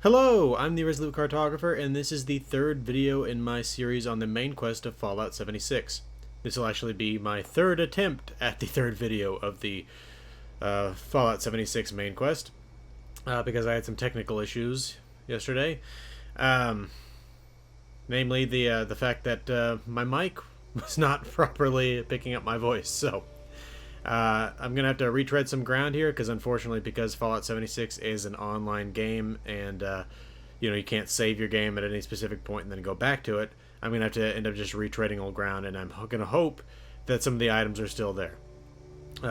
Hello, I'm the Resolute Cartographer, and this is the third video in my series on the main quest of Fallout 76. This will actually be my third attempt at the third video of the Fallout 76 main quest, because I had some technical issues yesterday. Namely, the fact that my mic was not properly picking up my voice, so I'm going to have to retread some ground here, because Fallout 76 is an online game, and you can't save your game at any specific point and then go back to it. I'm going to have to end up just retreading old ground, and I'm going to hope that some of the items are still there.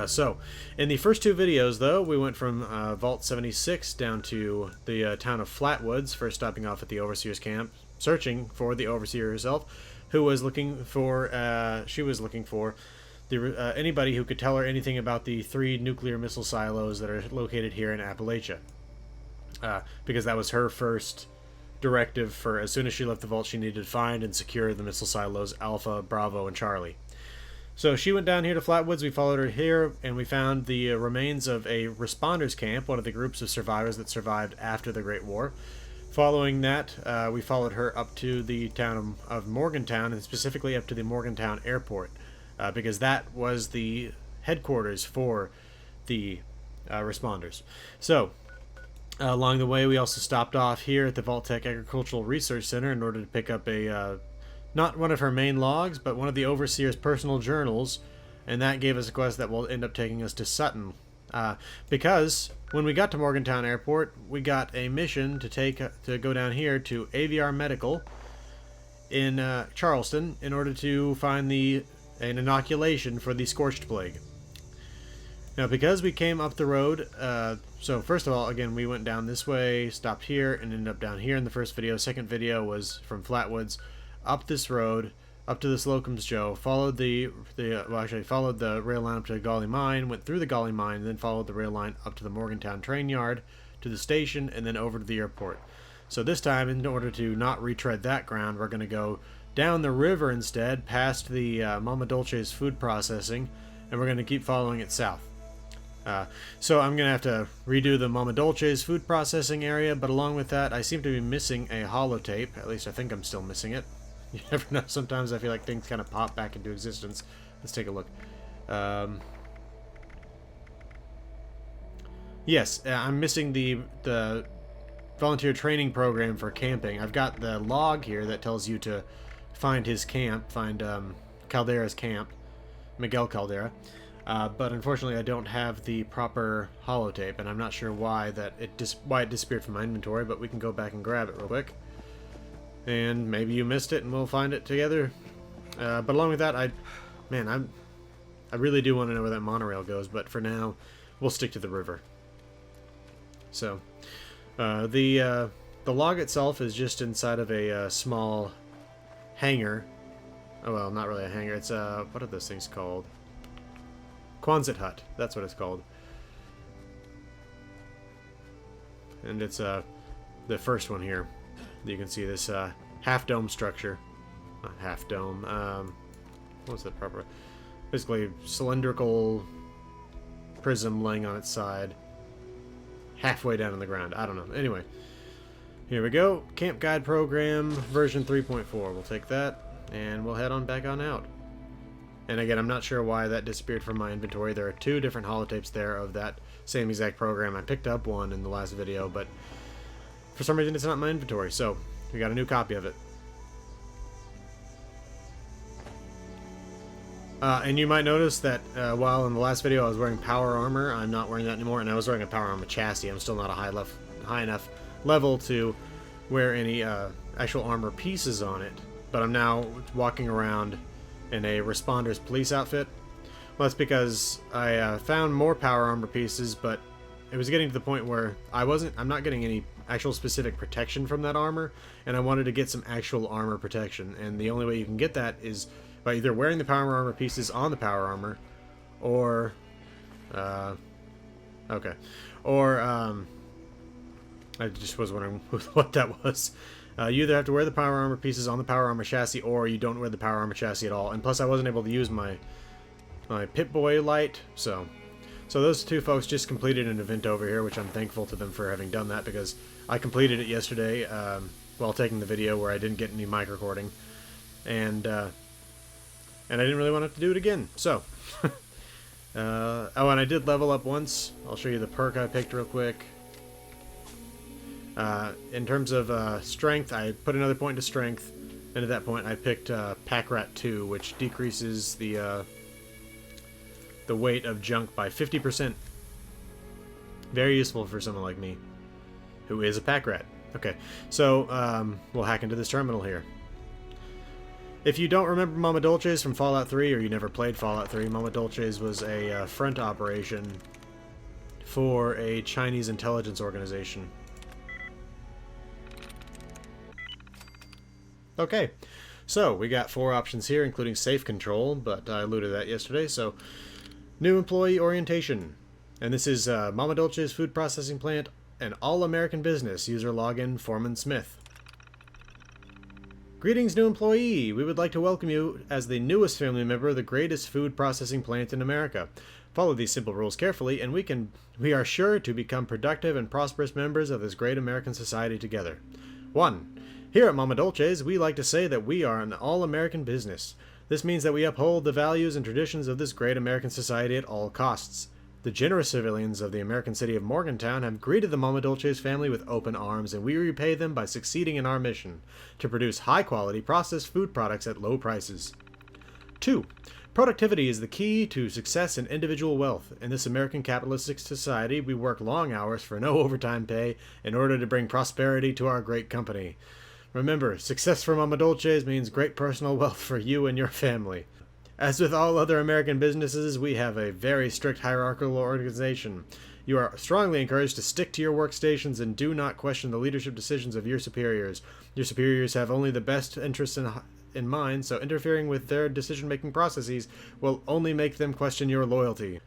So, in the first two videos, though, we went from Vault 76 down to the town of Flatwoods, first stopping off at the Overseer's camp, searching for the Overseer herself, who was looking for, anybody who could tell her anything about the 3 nuclear missile silos that are located here in Appalachia. Because that was her first directive for as soon as she left the vault, she needed to find and secure the missile silos Alpha, Bravo, and Charlie. So she went down here to Flatwoods, we followed her here, and we found the remains of a responders camp, one of the groups of survivors that survived after the Great War. Following that, we followed her up to the town of Morgantown, and specifically up to the Morgantown Airport. Because that was the headquarters for the responders. So, along the way, we also stopped off here at the Vault-Tec Agricultural Research Center in order to pick up a, not one of her main logs, but one of the Overseer's personal journals, and that gave us a quest that will end up taking us to Sutton. Because when we got to Morgantown Airport, we got a mission to go down here to AVR Medical in Charleston in order to find an inoculation for the Scorched Plague. Now, because we came up the road, so first of all, again, we went down this way, stopped here, and ended up down here in the first video. Second video was from Flatwoods, up this road, up to this Locum's Joe, followed followed the rail line up to the Golly Mine, went through the Golly Mine, and then followed the rail line up to the Morgantown train yard, to the station, and then over to the airport. So this time, in order to not retread that ground, we're going to go down the river instead, past the Mama Dolce's food processing, and we're going to keep following it south. So I'm going to have to redo the Mama Dolce's food processing area, but along with that, I seem to be missing a holotape. At least I think I'm still missing it. You never know, sometimes I feel like things kind of pop back into existence. Let's take a look. Yes, I'm missing the volunteer training program for camping. I've got the log here that tells you to find his camp, find Caldera's camp, Miguel Caldera, but unfortunately I don't have the proper holotape, and I'm not sure why it disappeared from my inventory, but we can go back and grab it real quick. And maybe you missed it and we'll find it together. But along with that, I really do want to know where that monorail goes, but for now, we'll stick to the river. So, the log itself is just inside of a small hangar. Oh, well, not really a hangar. It's what are those things called? Quonset hut. That's what it's called. And it's the first one here. You can see this half-dome structure. Not half-dome. What's the proper? Basically, cylindrical prism laying on its side, halfway down on the ground. I don't know. Anyway, here we go. Camp Guide Program version 3.4. We'll take that, and we'll head on back on out. And again, I'm not sure why that disappeared from my inventory. There are 2 different holotapes there of that same exact program. I picked up one in the last video, but for some reason it's not in my inventory, so we got a new copy of it. And you might notice that while in the last video I was wearing power armor, I'm not wearing that anymore, and I was wearing a power armor chassis. I'm still not a high enough level to wear any actual armor pieces on it, but I'm now walking around in a Responder's police outfit. Well, that's because I found more power armor pieces, but it was getting to the point where I'm not getting any actual specific protection from that armor, and I wanted to get some actual armor protection, and the only way you can get that is by either wearing the power armor pieces on the power armor, or I just was wondering what that was. You either have to wear the power armor pieces on the power armor chassis, or you don't wear the power armor chassis at all. And plus I wasn't able to use my Pip-Boy light, so So those two folks just completed an event over here, which I'm thankful to them for having done that, because I completed it yesterday while taking the video where I didn't get any mic recording. And I didn't really want to have to do it again. So, oh, and I did level up once. I'll show you the perk I picked real quick. In terms of strength, I put another point into strength. And at that point, I picked Packrat II, which decreases the weight of junk by 50%. Very useful for someone like me, who is a pack rat. Okay, so we'll hack into this terminal here. If you don't remember Mama Dolces from Fallout 3, or you never played Fallout 3, Mama Dolces was a front operation for a Chinese intelligence organization. Okay, so we got 4 options here, including safe control, but I alluded to that yesterday, so new employee orientation. And this is Mama Dolce's food processing plant, an all-American business. User login, Foreman Smith. Greetings, new employee. We would like to welcome you as the newest family member of the greatest food processing plant in America. Follow these simple rules carefully, and we are sure to become productive and prosperous members of this great American society together. 1. Here at Mama Dolce's, we like to say that we are an all-American business. This means that we uphold the values and traditions of this great American society at all costs. The generous civilians of the American city of Morgantown have greeted the Mama Dolce's family with open arms, and we repay them by succeeding in our mission to produce high-quality processed food products at low prices. 2. Productivity is the key to success and individual wealth. In this American capitalistic society, we work long hours for no overtime pay in order to bring prosperity to our great company. Remember, success for Mama Dolce's means great personal wealth for you and your family. As with all other American businesses, we have a very strict hierarchical organization. You are strongly encouraged to stick to your workstations and do not question the leadership decisions of your superiors. Your superiors have only the best interests in mind, so interfering with their decision-making processes will only make them question your loyalty.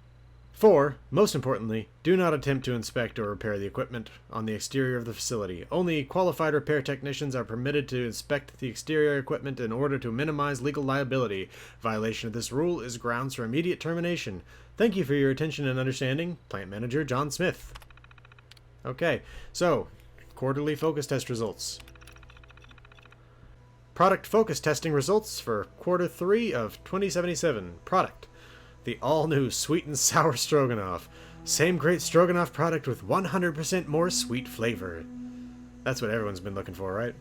4. Most importantly, do not attempt to inspect or repair the equipment on the exterior of the facility. Only qualified repair technicians are permitted to inspect the exterior equipment in order to minimize legal liability. Violation of this rule is grounds for immediate termination. Thank you for your attention and understanding. Plant Manager John Smith. Okay, so, quarterly focus test results. Product focus testing results for quarter 3 of 2077. Product: the all-new Sweet and Sour Stroganoff. Same great Stroganoff product with 100% more sweet flavor. That's what everyone's been looking for, right?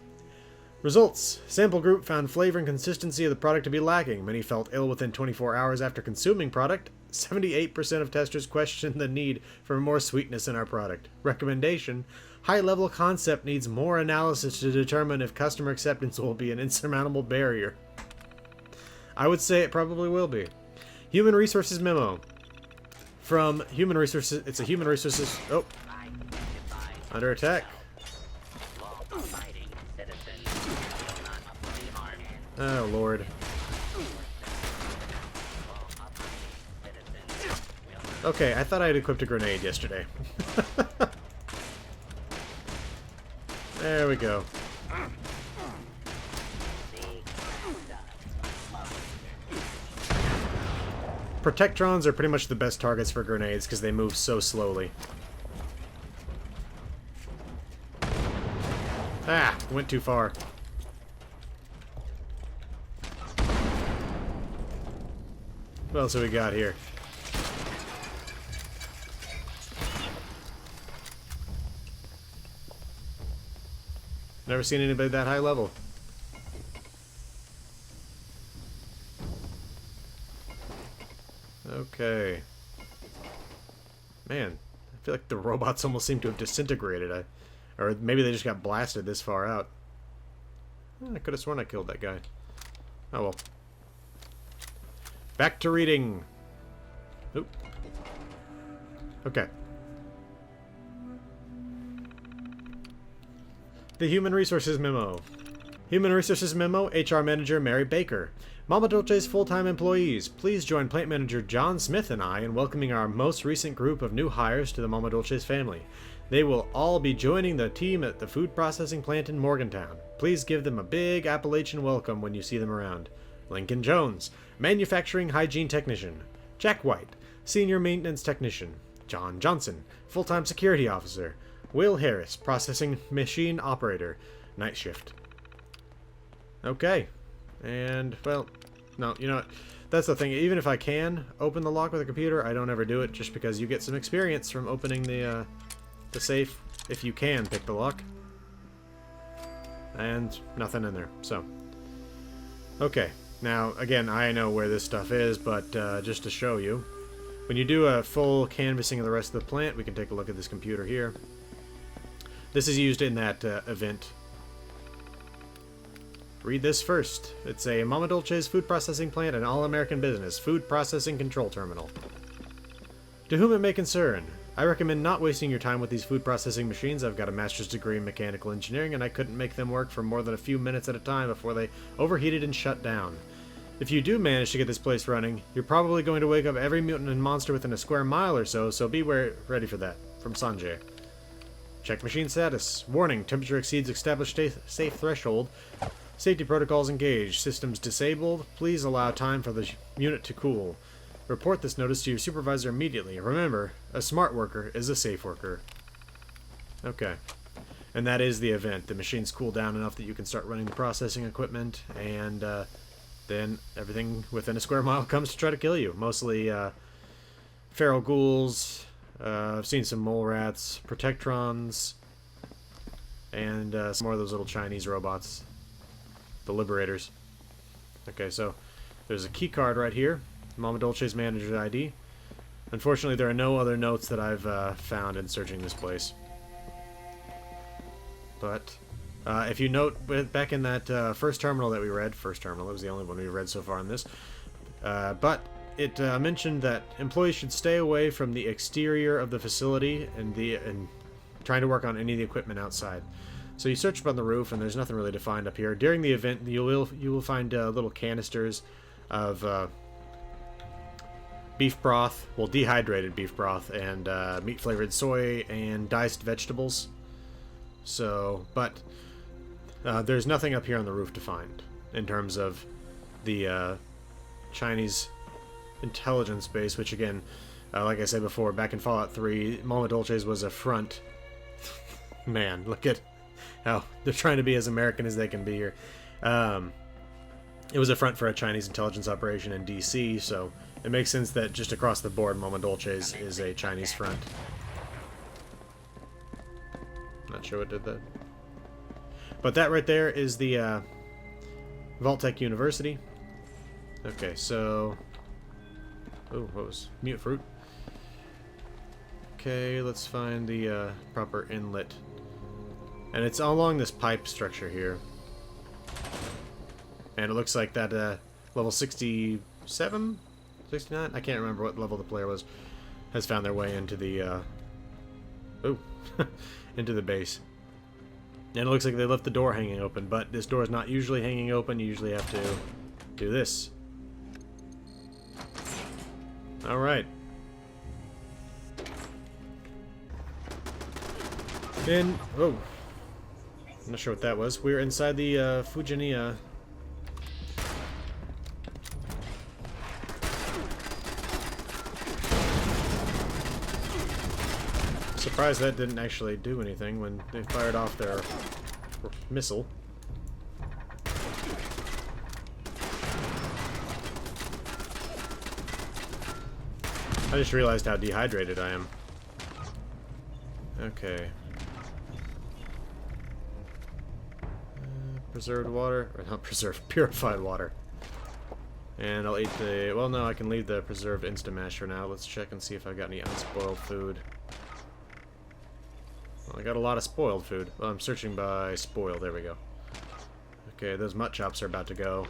Results: sample group found flavor and consistency of the product to be lacking. Many felt ill within 24 hours after consuming product. 78% of testers questioned the need for more sweetness in our product. Recommendation: high-level concept needs more analysis to determine if customer acceptance will be an insurmountable barrier. I would say it probably will be. Human Resources Memo. From Human Resources... It's a Human Resources... Oh. Under attack. Oh, Lord. Okay, I thought I had equipped a grenade yesterday. There we go. Protectrons are pretty much the best targets for grenades because they move so slowly. Ah, went too far. What else have we got here? Never seen anybody that high level. Okay. Man, I feel like the robots almost seem to have disintegrated. Or maybe they just got blasted this far out. I could have sworn I killed that guy. Oh well. Back to reading. Oop. Okay. The Human Resources Memo. Human Resources Memo, HR Manager Mary Baker. Mama Dolce's full-time employees, please join Plant Manager John Smith and I in welcoming our most recent group of new hires to the Mama Dolce's family. They will all be joining the team at the food processing plant in Morgantown. Please give them a big Appalachian welcome when you see them around. Lincoln Jones, Manufacturing Hygiene Technician. Jack White, Senior Maintenance Technician. John Johnson, Full-Time Security Officer. Will Harris, Processing Machine Operator. Night shift. Okay. And, well, no, you know what? That's the thing. Even if I can open the lock with a computer, I don't ever do it just because you get some experience from opening the safe if you can pick the lock. And nothing in there, so. Okay. Now, again, I know where this stuff is, but just to show you, when you do a full canvassing of the rest of the plant, we can take a look at this computer here. This is used in that event. Read this first. It's a Mama Dolce's food processing plant, an all-American business, food processing control terminal. To whom it may concern, I recommend not wasting your time with these food processing machines. I've got a master's degree in mechanical engineering, and I couldn't make them work for more than a few minutes at a time before they overheated and shut down. If you do manage to get this place running, you're probably going to wake up every mutant and monster within a square mile or so, so be ready for that. From Sanjay. Check machine status. Warning, temperature exceeds established safe threshold. Safety protocols engaged. Systems disabled. Please allow time for the unit to cool. Report this notice to your supervisor immediately. Remember, a smart worker is a safe worker. Okay. And that is the event. The machines cool down enough that you can start running the processing equipment, and then everything within a square mile comes to try to kill you. Mostly feral ghouls. I've seen some mole rats, protectrons, and some more of those little Chinese robots. The Liberators. Okay, so there's a key card right here. Mama Dolce's manager's ID. Unfortunately, there are no other notes that I've found in searching this place. But if you note, back in that first terminal that we read, it was the only one we read so far in this, but it mentioned that employees should stay away from the exterior of the facility and trying to work on any of the equipment outside. So you search up on the roof, and there's nothing really to find up here. During the event, you will find little canisters of beef broth, well, dehydrated beef broth, and meat-flavored soy and diced vegetables. So, but there's nothing up here on the roof to find in terms of the Chinese intelligence base, which again, like I said before, back in Fallout 3, Mama Dolce's was a front. Man, look at how they're trying to be as American as they can be here. It was a front for a Chinese intelligence operation in DC, so it makes sense that just across the board, Mama Dolce's is a Chinese front. Not sure what did that. But that right there is the Vault-Tec University. Okay, so... Oh, what was... Mute fruit. Okay, let's find the proper inlet. And it's along this pipe structure here. And it looks like that level 67? 69? I can't remember what level the player was. Has found their way into the... into the base. And it looks like they left the door hanging open, but this door is not usually hanging open. You usually have to do this. Alright. And... Oh. I'm not sure what that was. We're inside the Fujinia. Surprised that didn't actually do anything when they fired off their missile. I just realized how dehydrated I am. Okay. Preserved water, or not preserved, purified water. And I'll eat the, well no, I can leave the preserved Instamash for now. Let's check and see if I've got any unspoiled food. Well, I got a lot of spoiled food. Well, I'm searching by spoiled, there we go. Okay, those mutt chops are about to go.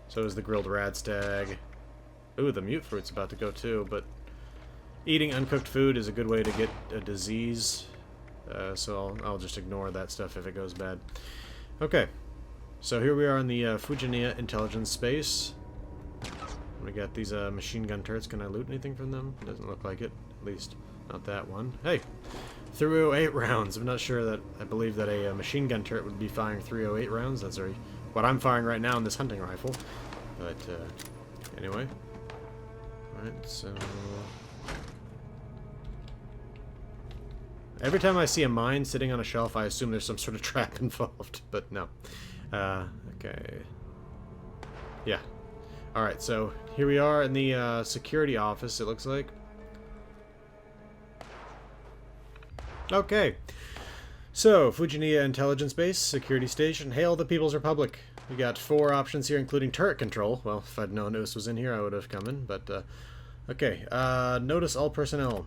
So is the grilled radstag. Ooh, the mute fruit's about to go too, but eating uncooked food is a good way to get a disease. So I'll just ignore that stuff if it goes bad. Okay, so here we are in the Fujinia intelligence space. We got these machine gun turrets. Can I loot anything from them? Doesn't look like it. At least not that one. Hey, 308 rounds. I'm not sure that I believe that a machine gun turret would be firing 308 rounds. That's what I'm firing right now in this hunting rifle. But anyway, Alright, so... Every time I see a mine sitting on a shelf, I assume there's some sort of trap involved, but no. Okay. Yeah. Alright, so here we are in the security office, it looks like. Okay. So, Fujinia Intelligence Base, Security Station, hail the People's Republic. We got 4 options here, including turret control. Well, if I'd known this was in here, I would have come in, but, okay. Notice all personnel.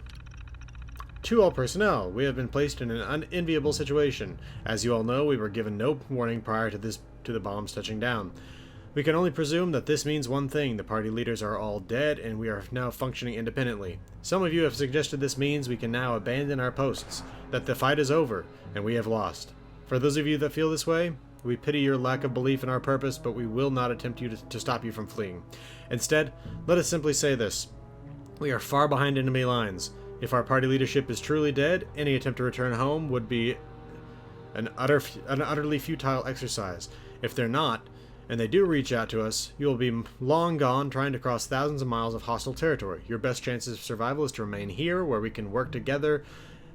To all personnel, we have been placed in an unenviable situation. As you all know, we were given no warning prior to the bombs touching down. We can only presume that this means one thing: the party leaders are all dead, and we are now functioning independently. Some of you have suggested this means we can now abandon our posts, that the fight is over, and we have lost. For those of you that feel this way, we pity your lack of belief in our purpose, but we will not attempt to stop you from fleeing. Instead, let us simply say this: we are far behind enemy lines. If our party leadership is truly dead, any attempt to return home would be an utterly futile exercise. If they're not, and they do reach out to us, you will be long gone trying to cross thousands of miles of hostile territory. Your best chances of survival is to remain here, where we can work together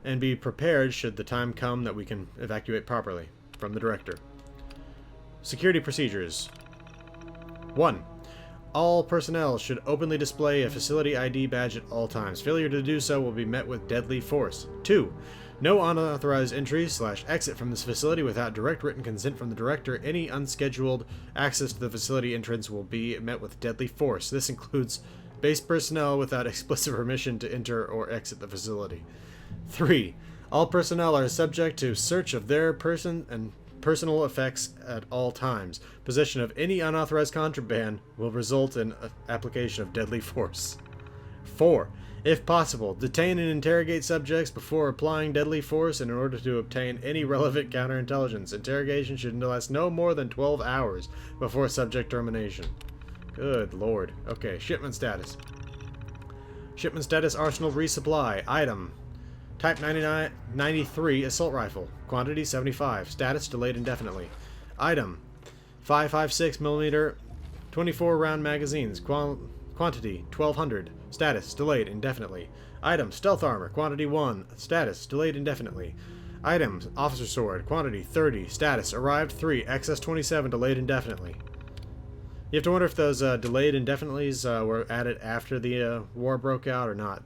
and be prepared should the time come that we can evacuate properly. From the Director. Security procedures. 1. All personnel should openly display a facility ID badge at all times. Failure to do so will be met with deadly force. 2. No unauthorized entry/exit from this facility without direct written consent from the Director. Any unscheduled access to the facility entrance will be met with deadly force. This includes base personnel without explicit permission to enter or exit the facility. 3. All personnel are subject to search of their person and personal effects at all times. Possession of any unauthorized contraband will result in application of deadly force. 4. If possible, detain and interrogate subjects before applying deadly force in order to obtain any relevant counterintelligence. Interrogation should last no more than 12 hours before subject termination. Good lord. Okay, shipment status. Shipment status: Arsenal resupply. Item: Type 93 assault rifle. Quantity 75. Status: delayed indefinitely. Item: 5.56mm 24 round magazines. Quantity 1200. Status: delayed indefinitely. Item: stealth armor. Quantity 1. Status: delayed indefinitely. Item: officer sword. Quantity 30. Status: arrived 3. Excess 27. Delayed indefinitely. You have to wonder if those delayed indefinitely's were added after the war broke out or not.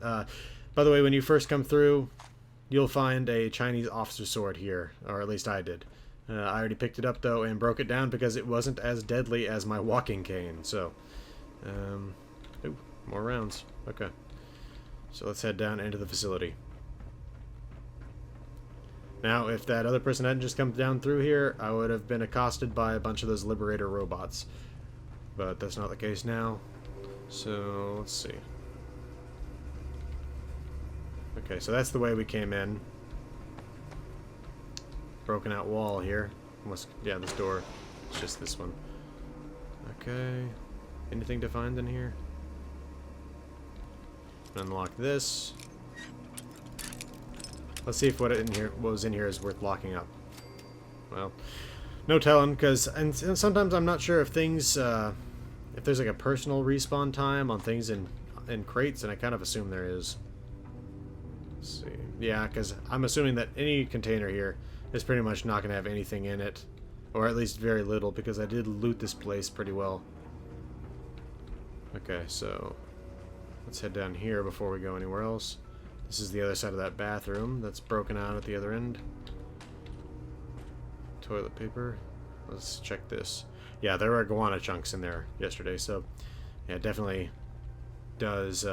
By the way, when you first come through, you'll find a Chinese officer sword here, or at least I did. I already picked it up, though, and broke it down because it wasn't as deadly as my walking cane, so... ooh, more rounds. Okay. So let's head down into the facility. Now, if that other person hadn't just come down through here, I would have been accosted by a bunch of those Liberator Robots. But that's not the case now. So, let's see. Okay, so that's the way we came in. Broken out wall here. Almost, yeah, this door. It's just this one. Okay. Anything to find in here? Unlock this. Let's see if what was in here is worth locking up. Well, no telling, because and sometimes I'm not sure if things if there's like a personal respawn time on things in crates, and I kind of assume there is. Let's see. Yeah, because I'm assuming that any container here is pretty much not going to have anything in it. Or at least very little, because I did loot this place pretty well. Okay, so let's head down here before we go anywhere else. This is the other side of that bathroom that's broken out at the other end. Toilet paper. Let's check this. Yeah, there were iguana chunks in there yesterday, so yeah, it definitely does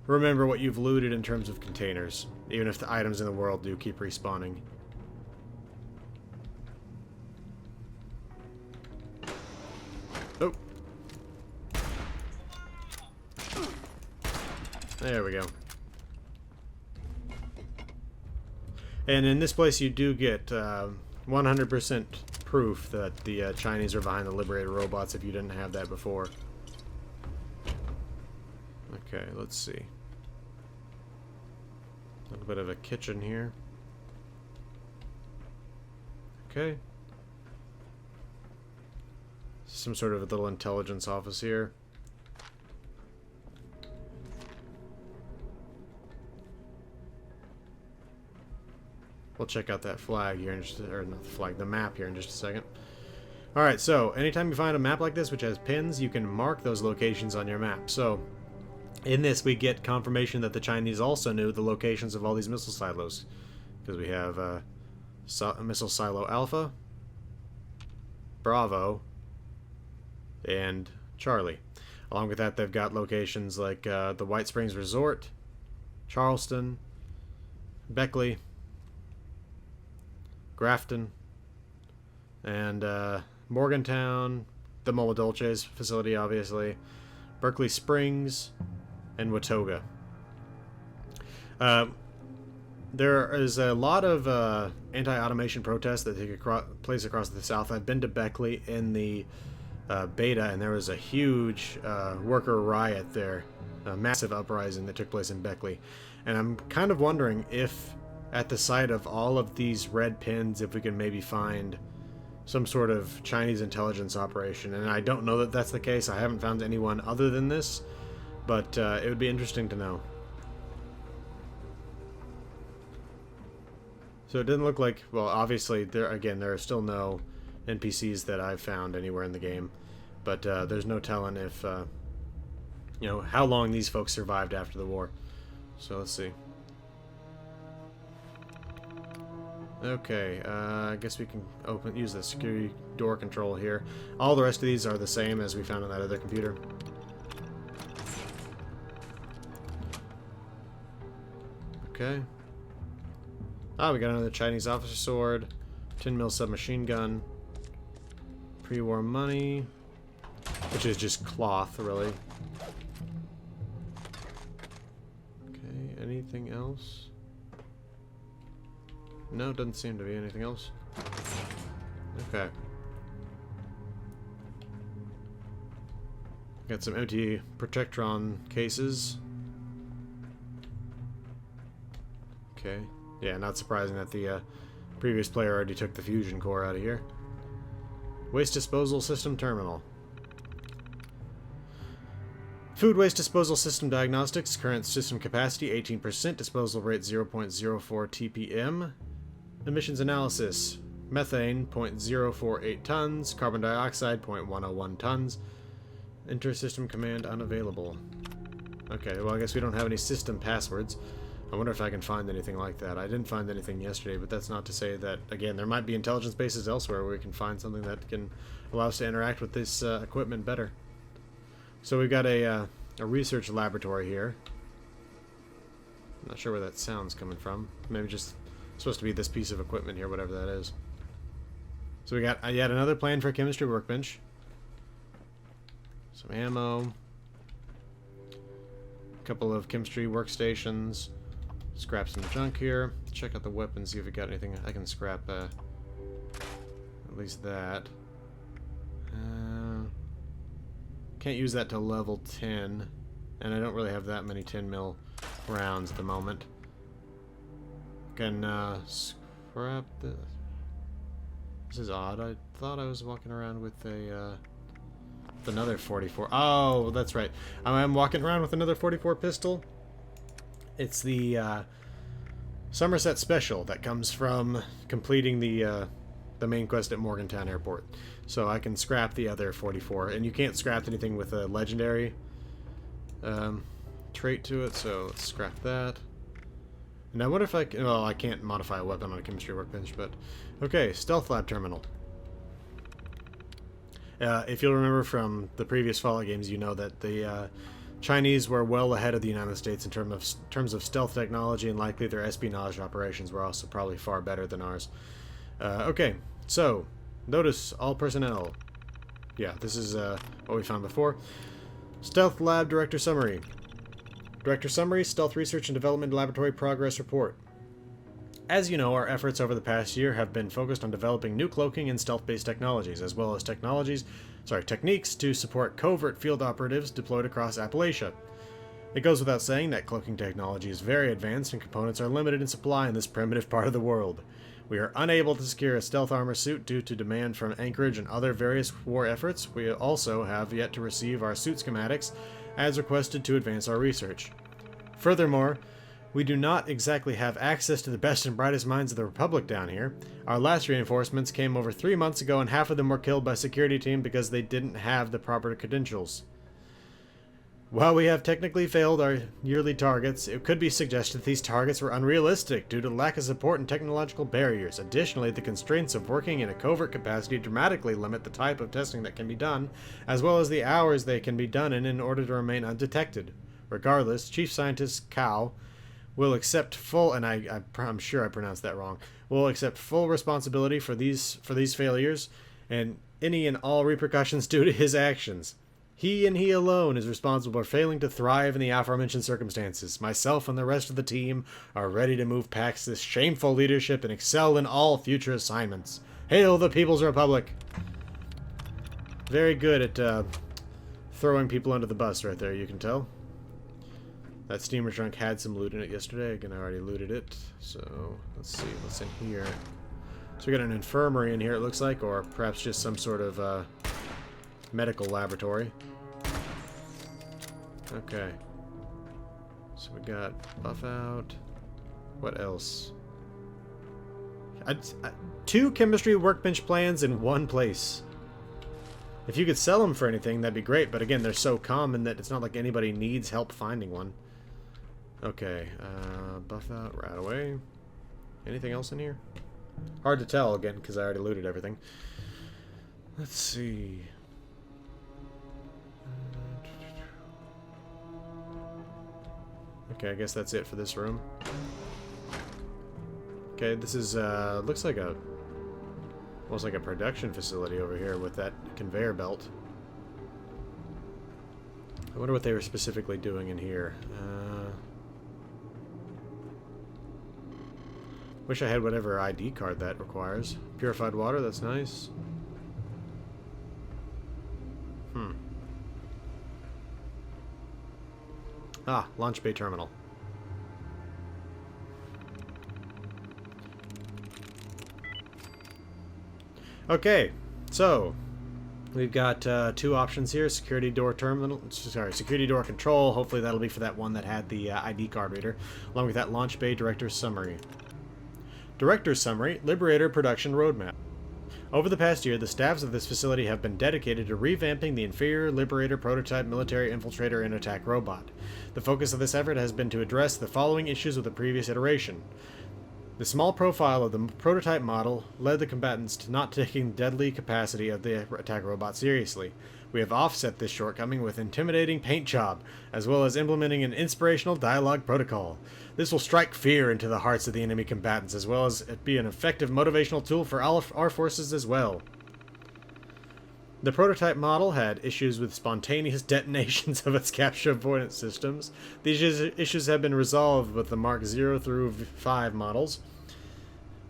remember what you've looted in terms of containers, even if the items in the world do keep respawning. Oh. There we go. And in this place you do get 100% proof that the Chinese are behind the Liberator Robots if you didn't have that before. Okay, let's see. A little bit of a kitchen here. Okay. Some sort of a little intelligence office here. we'll check out that flag here in just, or not the flag, the map here in just a second. Alright, so anytime you find a map like this which has pins, you can mark those locations on your map. So in this we get confirmation that the Chinese also knew the locations of all these missile silos. Because we have Missile Silo Alpha, Bravo, and Charlie. Along with that, they've got locations like the White Springs Resort, Charleston, Beckley, Grafton, and Morgantown, the Memo Dolces facility, obviously, Berkeley Springs, and Watauga. There is a lot of anti-automation protests that take place across the South. I've been to Beckley in the beta, and there was a huge worker riot there, a massive uprising that took place in Beckley. And I'm kind of wondering if at the site of all of these red pins, if we can maybe find some sort of Chinese intelligence operation. And I don't know that that's the case. I haven't found anyone other than this, but it would be interesting to know. So it didn't look like, well, obviously, there are still no NPCs that I've found anywhere in the game. But there's no telling if, you know, how long these folks survived after the war. So let's see. Okay, I guess we can use the security door control here. All the rest of these are the same as we found on that other computer. Okay. Ah, we got another Chinese officer sword, 10mm submachine gun, pre-war money, which is just cloth, really. Okay, anything else? No, doesn't seem to be anything else. Okay. Got some empty Protectron cases. Okay. Yeah, not surprising that the previous player already took the fusion core out of here. Waste disposal system terminal. Food waste disposal system diagnostics. Current system capacity 18%. Disposal rate 0.04 TPM. Emissions analysis. Methane 0.048 tons. Carbon dioxide 0.101 tons. Inter-system command unavailable. Okay, well I guess we don't have any system passwords. I wonder if I can find anything like that. I didn't find anything yesterday, but that's not to say that, again, there might be intelligence bases elsewhere where we can find something that can allow us to interact with this equipment better. So we've got a research laboratory here. I'm not sure where that sound's coming from. Maybe just supposed to be this piece of equipment here, whatever that is. So we got yet another plan for a chemistry workbench. Some ammo. A couple of chemistry workstations. Scrap some junk here. Check out the weapons, see if we got anything I can scrap. At least that. Can't use that till level 10, and I don't really have that many 10mm rounds at the moment. Can scrap this. This is odd. I thought I was walking around with a with another 44. Oh, that's right. I'm walking around with another 44 pistol. It's the Somerset Special that comes from completing the main quest at Morgantown Airport. So I can scrap the other 44, and you can't scrap anything with a legendary trait to it. So let's scrap that. And I wonder if I can. Well, I can't modify a weapon on a chemistry workbench, but okay. Stealth lab terminal. If you'll remember from the previous Fallout games, you know that the Chinese were well ahead of the United States in terms of stealth technology, and likely their espionage operations were also probably far better than ours. Okay, so notice all personnel. Yeah, this is what we found before. Stealth Lab Director Summary. Director Summary, Stealth Research and Development Laboratory Progress Report. As you know, our efforts over the past year have been focused on developing new cloaking and stealth-based technologies, as well as techniques to support covert field operatives deployed across Appalachia. It goes without saying that cloaking technology is very advanced and components are limited in supply in this primitive part of the world. We are unable to secure a stealth armor suit due to demand from Anchorage and other various war efforts. We also have yet to receive our suit schematics as requested to advance our research. Furthermore, We do not exactly have access to the best and brightest minds of the Republic down here. Our last reinforcements came over 3 months ago, and half of them were killed by security team because they didn't have the proper credentials. While we have technically failed our yearly targets, it could be suggested that these targets were unrealistic due to lack of support and technological barriers. Additionally, the constraints of working in a covert capacity dramatically limit the type of testing that can be done, as well as the hours they can be done in order to remain undetected. Regardless, Chief Scientist Cao will accept full, and I'm sure I pronounced that wrong, will accept full responsibility for these failures and any and all repercussions due to his actions. He and he alone is responsible for failing to thrive in the aforementioned circumstances. Myself and the rest of the team are ready to move past this shameful leadership and excel in all future assignments. Hail the People's Republic! Very good at throwing people under the bus right there, you can tell. That steamer trunk had some loot in it yesterday. Again, I already looted it. So, let's see what's in here. So we got an infirmary in here, it looks like, or perhaps just some sort of medical laboratory. Okay. So we got buff out. What else? 2 chemistry workbench plans in one place. If you could sell them for anything, that'd be great. But again, they're so common that it's not like anybody needs help finding one. Okay. Buff out right away. Anything else in here? Hard to tell again because I already looted everything. Let's see. Okay, I guess that's it for this room. Okay, this is, looks like almost like a production facility over here with that conveyor belt. I wonder what they were specifically doing in here. Wish I had whatever ID card that requires. Purified water, that's nice. Ah, launch bay terminal. Okay, so we've got 2 options here: security door terminal, security door control. Hopefully that'll be for that one that had the ID card reader, along with that launch bay director's summary. Director's summary: Liberator production roadmap. Over the past year, the staffs of this facility have been dedicated to revamping the inferior Liberator prototype military infiltrator and attack robot. The focus of this effort has been to address the following issues with the previous iteration. The small profile of the prototype model led the combatants to not taking the deadly capacity of the attack robot seriously. We have offset this shortcoming with intimidating paint job, as well as implementing an inspirational dialogue protocol. This will strike fear into the hearts of the enemy combatants, as well as be an effective motivational tool for all of our forces as well. The prototype model had issues with spontaneous detonations of its capture avoidance systems. These issues have been resolved with the Mark 0 through 5 models.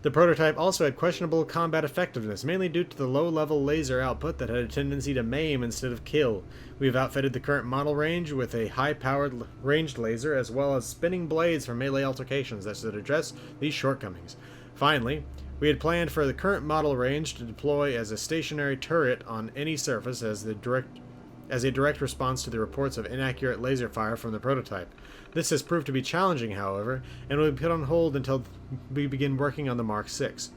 The prototype also had questionable combat effectiveness, mainly due to the low-level laser output that had a tendency to maim instead of kill. We have outfitted the current model range with a high-powered ranged laser, as well as spinning blades for melee altercations that should address these shortcomings. Finally, we had planned for the current model range to deploy as a stationary turret on any surface as a direct response to the reports of inaccurate laser fire from the prototype. This has proved to be challenging, however, and will be put on hold until we begin working on the Mark 6.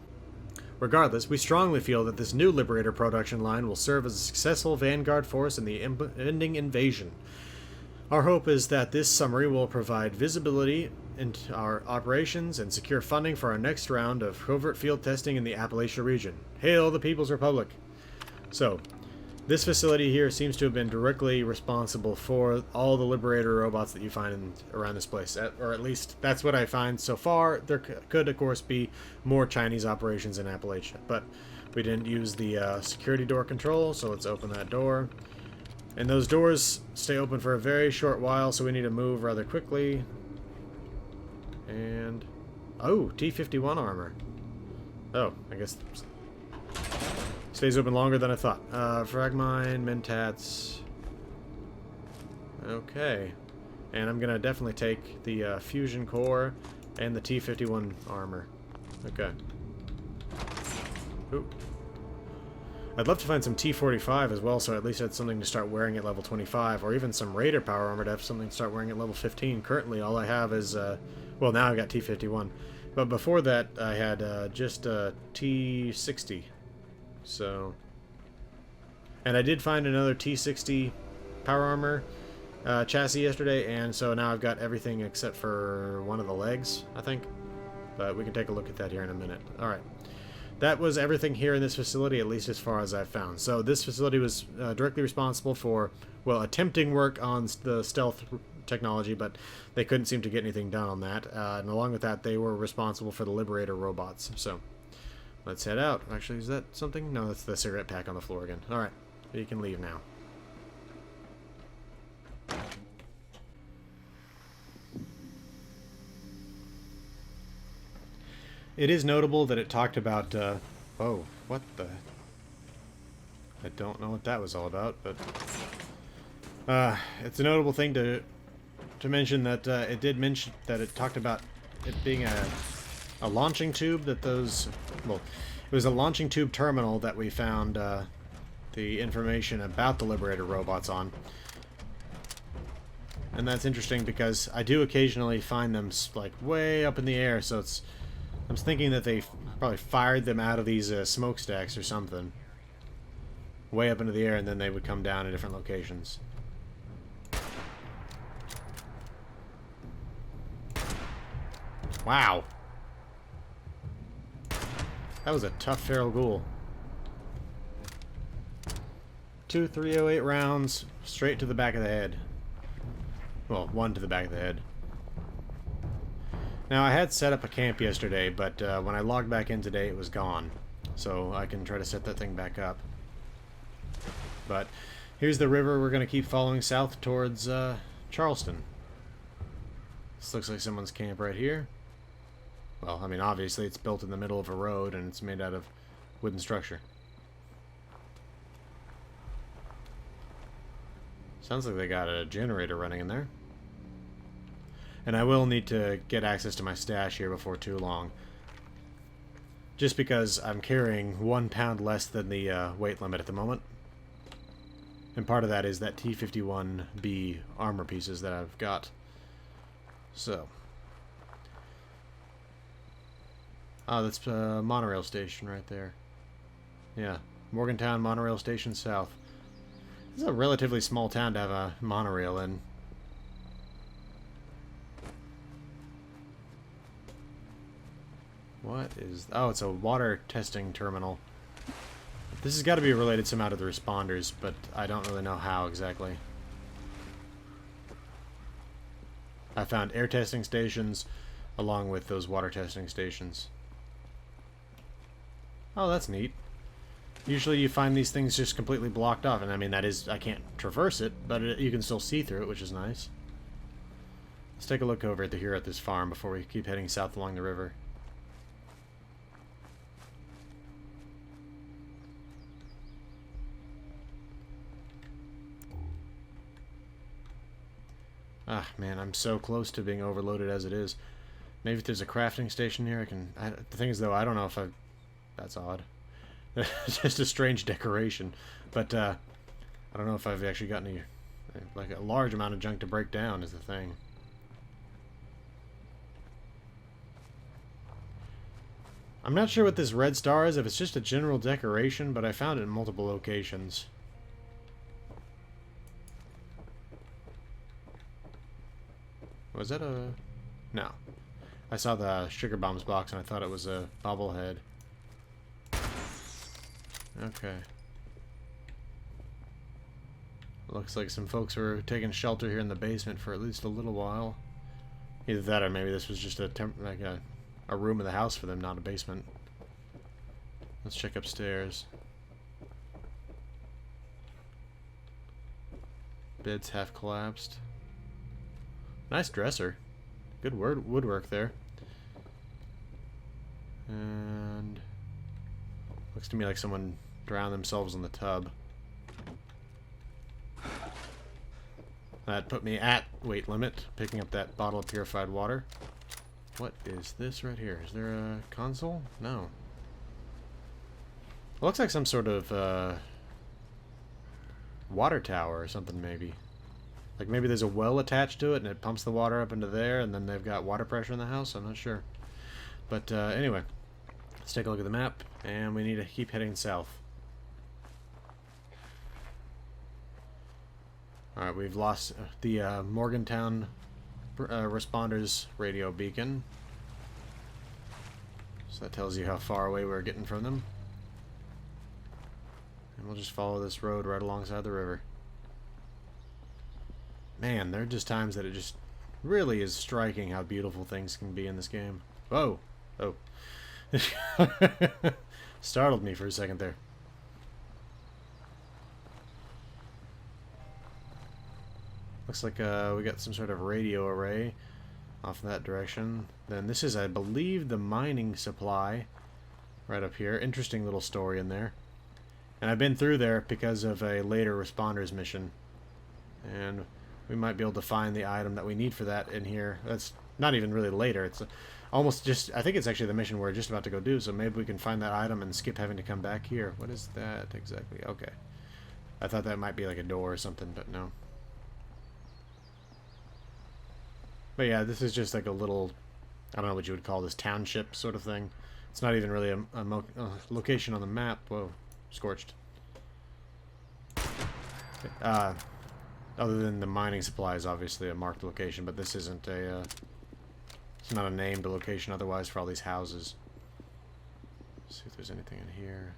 Regardless, we strongly feel that this new Liberator production line will serve as a successful vanguard force in the impending invasion. Our hope is that this summary will provide visibility into our operations and secure funding for our next round of covert field testing in the Appalachia region. Hail the People's Republic! So, this facility here seems to have been directly responsible for all the Liberator robots that you find around this place. Or at least, that's what I find so far. There could, of course, be more Chinese operations in Appalachia. But we didn't use the security door control, so let's open that door. And those doors stay open for a very short while, so we need to move rather quickly. And... oh, T-51 armor. Oh, I guess... stays open longer than I thought. Fragmine, Mentats. Okay. And I'm gonna definitely take the fusion core and the T-51 armor. Okay. Ooh. I'd love to find some T-45 as well, so at least I had something to start wearing at level 25, or even some Raider power armor to have something to start wearing at level 15. Currently, all I have is Well, now I've got T51. But before that, I had just T60. So... And I did find another T60 power armor chassis yesterday, and so now I've got everything except for one of the legs, I think. But we can take a look at that here in a minute. Alright. That was everything here in this facility, at least as far as I've found. So this facility was directly responsible for, well, attempting work on the stealth technology, but they couldn't seem to get anything done on that. And along with that, they were responsible for the Liberator Robots. So let's head out. Actually, is that something? No, that's the cigarette pack on the floor again. Alright, you can leave now. It is notable that it talked about, oh, what the... I don't know what that was all about, but... it's a notable thing to mention that it did mention that it talked about it being a launching tube that those... Well, it was a launching tube terminal that we found the information about the Liberator Robots on. And that's interesting because I do occasionally find them, like, way up in the air, so it's... I'm thinking that they probably fired them out of these smokestacks or something. Way up into the air, and then they would come down in different locations. Wow. That was a tough feral ghoul. 2 .308 rounds, straight to the back of the head. Well, 1 to the back of the head. Now, I had set up a camp yesterday, but when I logged back in today, it was gone. So I can try to set that thing back up. But here's the river we're going to keep following south towards Charleston. This looks like someone's camp right here. Well, I mean, obviously it's built in the middle of a road, and it's made out of wooden structure. Sounds like they got a generator running in there. And I will need to get access to my stash here before too long. Just because I'm carrying 1 pound less than the weight limit at the moment. And part of that is that T-51B armor pieces that I've got. So. Oh, that's a monorail station right there. Yeah, Morgantown Monorail Station South. This is a relatively small town to have a monorail in. What is... Oh, it's a water testing terminal. This has got to be related somehow to the responders, but I don't really know how exactly. I found air testing stations along with those water testing stations. Oh, that's neat. Usually you find these things just completely blocked off, and I mean, that is... I can't traverse it, but you can still see through it, which is nice. Let's take a look over here at this farm before we keep heading south along the river. Ah, man, I'm so close to being overloaded as it is. Maybe if there's a crafting station here, I can... the thing is, though, I don't know if I've... That's odd. Just a strange decoration. But, I don't know if I've actually got any... Like, a large amount of junk to break down is the thing. I'm not sure what this red star is, if it's just a general decoration, but I found it in multiple locations. Was that a... No. I saw the sugar bombs box and I thought it was a bobblehead. Okay. Looks like some folks were taking shelter here in the basement for at least a little while. Either that or maybe this was just a a room in the house for them, not a basement. Let's check upstairs. Bed's half collapsed. Nice dresser. Good woodwork there. And looks to me like someone drowned themselves in the tub. That put me at weight limit, picking up that bottle of purified water. What is this right here? Is there a console? No. It looks like some sort of water tower or something, maybe. Like maybe there's a well attached to it and it pumps the water up into there, and then they've got water pressure in the house. I'm not sure. But anyway, let's take a look at the map, and we need to keep heading south. Alright, we've lost the Morgantown responders radio beacon. So that tells you how far away we're getting from them. And we'll just follow this road right alongside the river. Man, there are just times that it just really is striking how beautiful things can be in this game. Whoa! Oh. Startled me for a second there. Looks like we got some sort of radio array off in that direction. Then this is, I believe, the mining supply right up here. Interesting little story in there. And I've been through there because of a later responders mission. And we might be able to find the item that we need for that in here. That's not even really later. It's almost just, I think it's actually the mission we're just about to go do, so maybe we can find that item and skip having to come back here. What is that exactly? Okay. I thought that might be like a door or something, but no. But yeah, this is just like a little, I don't know what you would call this, township sort of thing. It's not even really a location on the map. Whoa, scorched. Other than the mining supply is obviously a marked location, but this isn't a, it's not a named location otherwise for all these houses. Let's see if there's anything in here.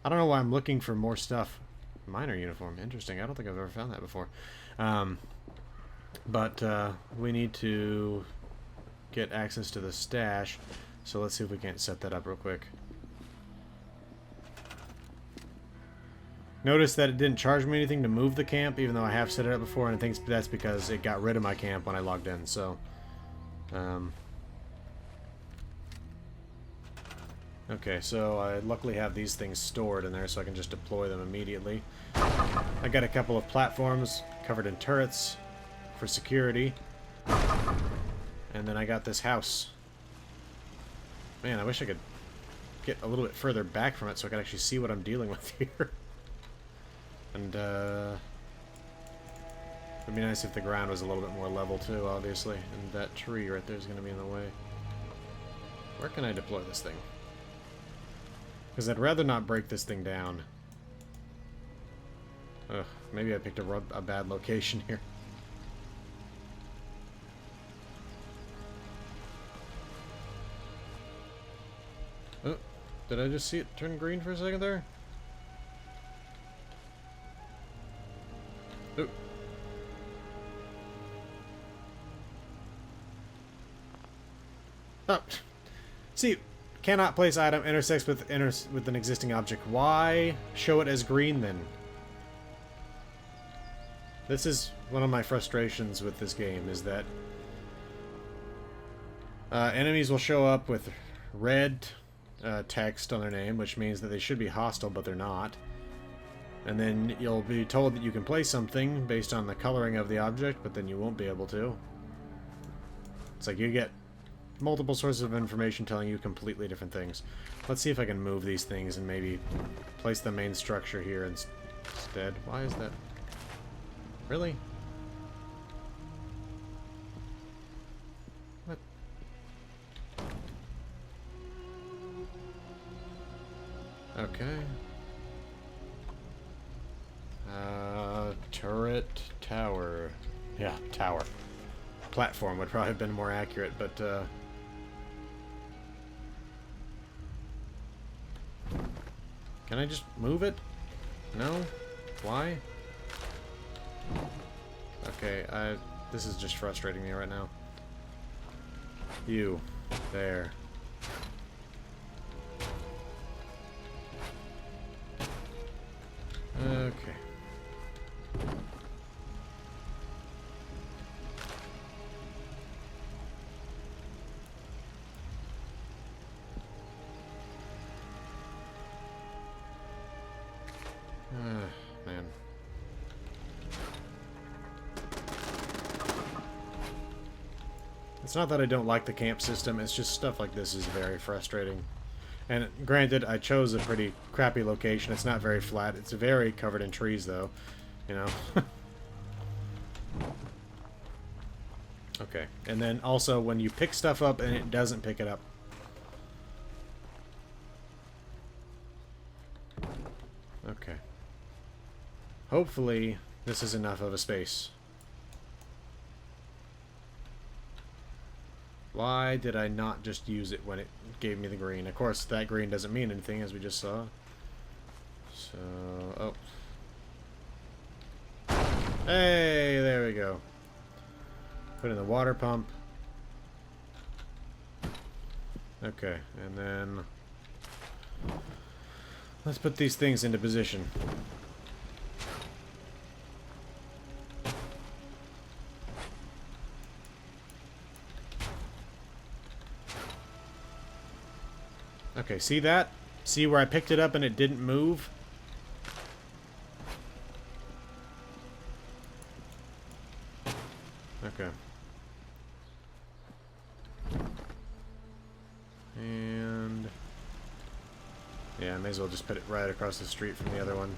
I don't know why I'm looking for more stuff. Miner uniform, interesting. I don't think I've ever found that before. But we need to get access to the stash, so let's see if we can't set that up real quick. Notice that it didn't charge me anything to move the camp, even though I have set it up before, and I think that's because it got rid of my camp when I logged in, so... okay, so I luckily have these things stored in there, so I can just deploy them immediately. I got a couple of platforms covered in turrets for security. And then I got this house. Man, I wish I could get a little bit further back from it so I could actually see what I'm dealing with here. And, it'd be nice if the ground was a little bit more level too, obviously. And that tree right there is going to be in the way. Where can I deploy this thing? Because I'd rather not break this thing down. Ugh, maybe I picked a bad location here. Oh, did I just see it turn green for a second there? Oh. Oh. See, cannot place item intersects with an existing object. Why show it as green then? This is one of my frustrations with this game, is that enemies will show up with red text on their name, which means that they should be hostile, but they're not. And then you'll be told that you can place something based on the coloring of the object, but then you won't be able to. It's like you get multiple sources of information telling you completely different things. Let's see if I can move these things and maybe place the main structure here instead. Why is that? Really? What? Okay. Turret, tower. Yeah, tower. Platform would probably have been more accurate, but, can I just move it? No? Why? Okay, this is just frustrating me right now. You. There. Okay. Man. It's not that I don't like the camp system, it's just stuff like this is very frustrating. And granted, I chose a pretty crappy location. It's not very flat. It's very covered in trees, though. You know? Okay. And then also when you pick stuff up and it doesn't pick it up. Okay. Hopefully this is enough of a space. Why did I not just use it when it gave me the green? Of course, that green doesn't mean anything, as we just saw. So, oh. Hey, there we go. Put in the water pump. Okay, and then let's put these things into position. Okay, see that? See where I picked it up and it didn't move? Okay. And yeah, I may as well just put it right across the street from the other one.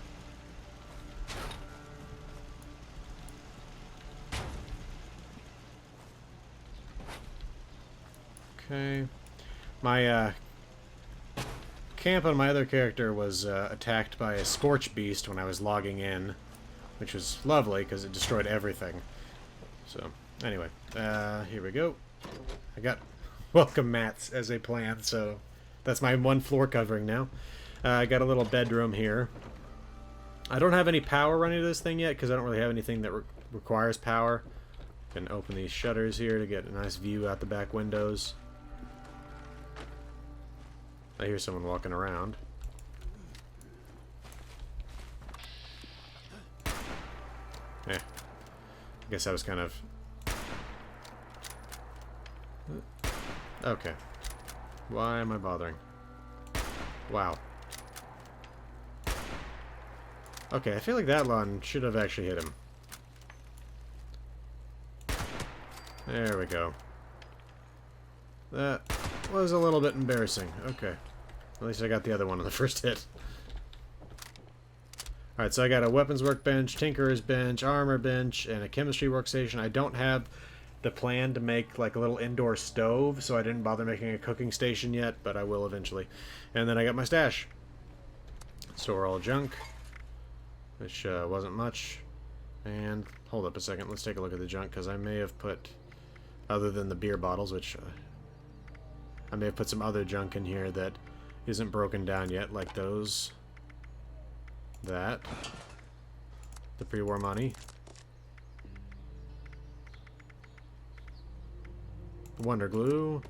Okay. My camp on my other character was attacked by a Scorched beast when I was logging in, which was lovely because it destroyed everything. So, anyway, here we go. I got welcome mats as a plan, so that's my one floor covering now. I got a little bedroom here. I don't have any power running to this thing yet because I don't really have anything that requires power. Can open these shutters here to get a nice view out the back windows. I hear someone walking around. Eh. I guess I was kind of... Okay. Why am I bothering? Wow. Okay, I feel like that lawn should have actually hit him. There we go. That was a little bit embarrassing. Okay. At least I got the other one on the first hit. Alright, so I got a weapons workbench, tinkerer's bench, armor bench, and a chemistry workstation. I don't have the plan to make like a little indoor stove, so I didn't bother making a cooking station yet, but I will eventually. And then I got my stash. Store all junk, which wasn't much. And hold up a second, let's take a look at the junk, because I may have put, other than the beer bottles, which I may have put some other junk in here that isn't broken down yet, like those. That. The pre-war money. Wonder glue.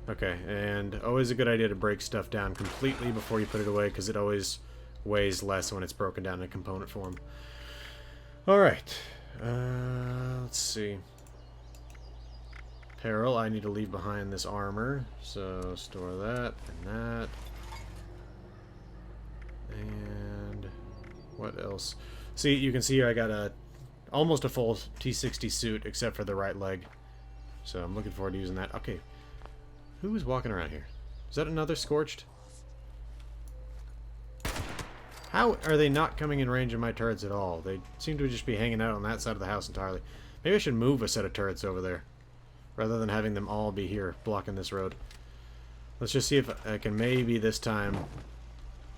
Okay, and always a good idea to break stuff down completely before you put it away, because it always weighs less when it's broken down in component form. Alright. Let's see. Apparel. I need to leave behind this armor, so store that and that. And what else? See, you can see here I got almost a full T60 suit except for the right leg. So I'm looking forward to using that. Okay. Who is walking around here? Is that another Scorched? How are they not coming in range of my turrets at all? They seem to just be hanging out on that side of the house entirely. Maybe I should move a set of turrets over there, rather than having them all be here, blocking this road. Let's just see if I can maybe this time...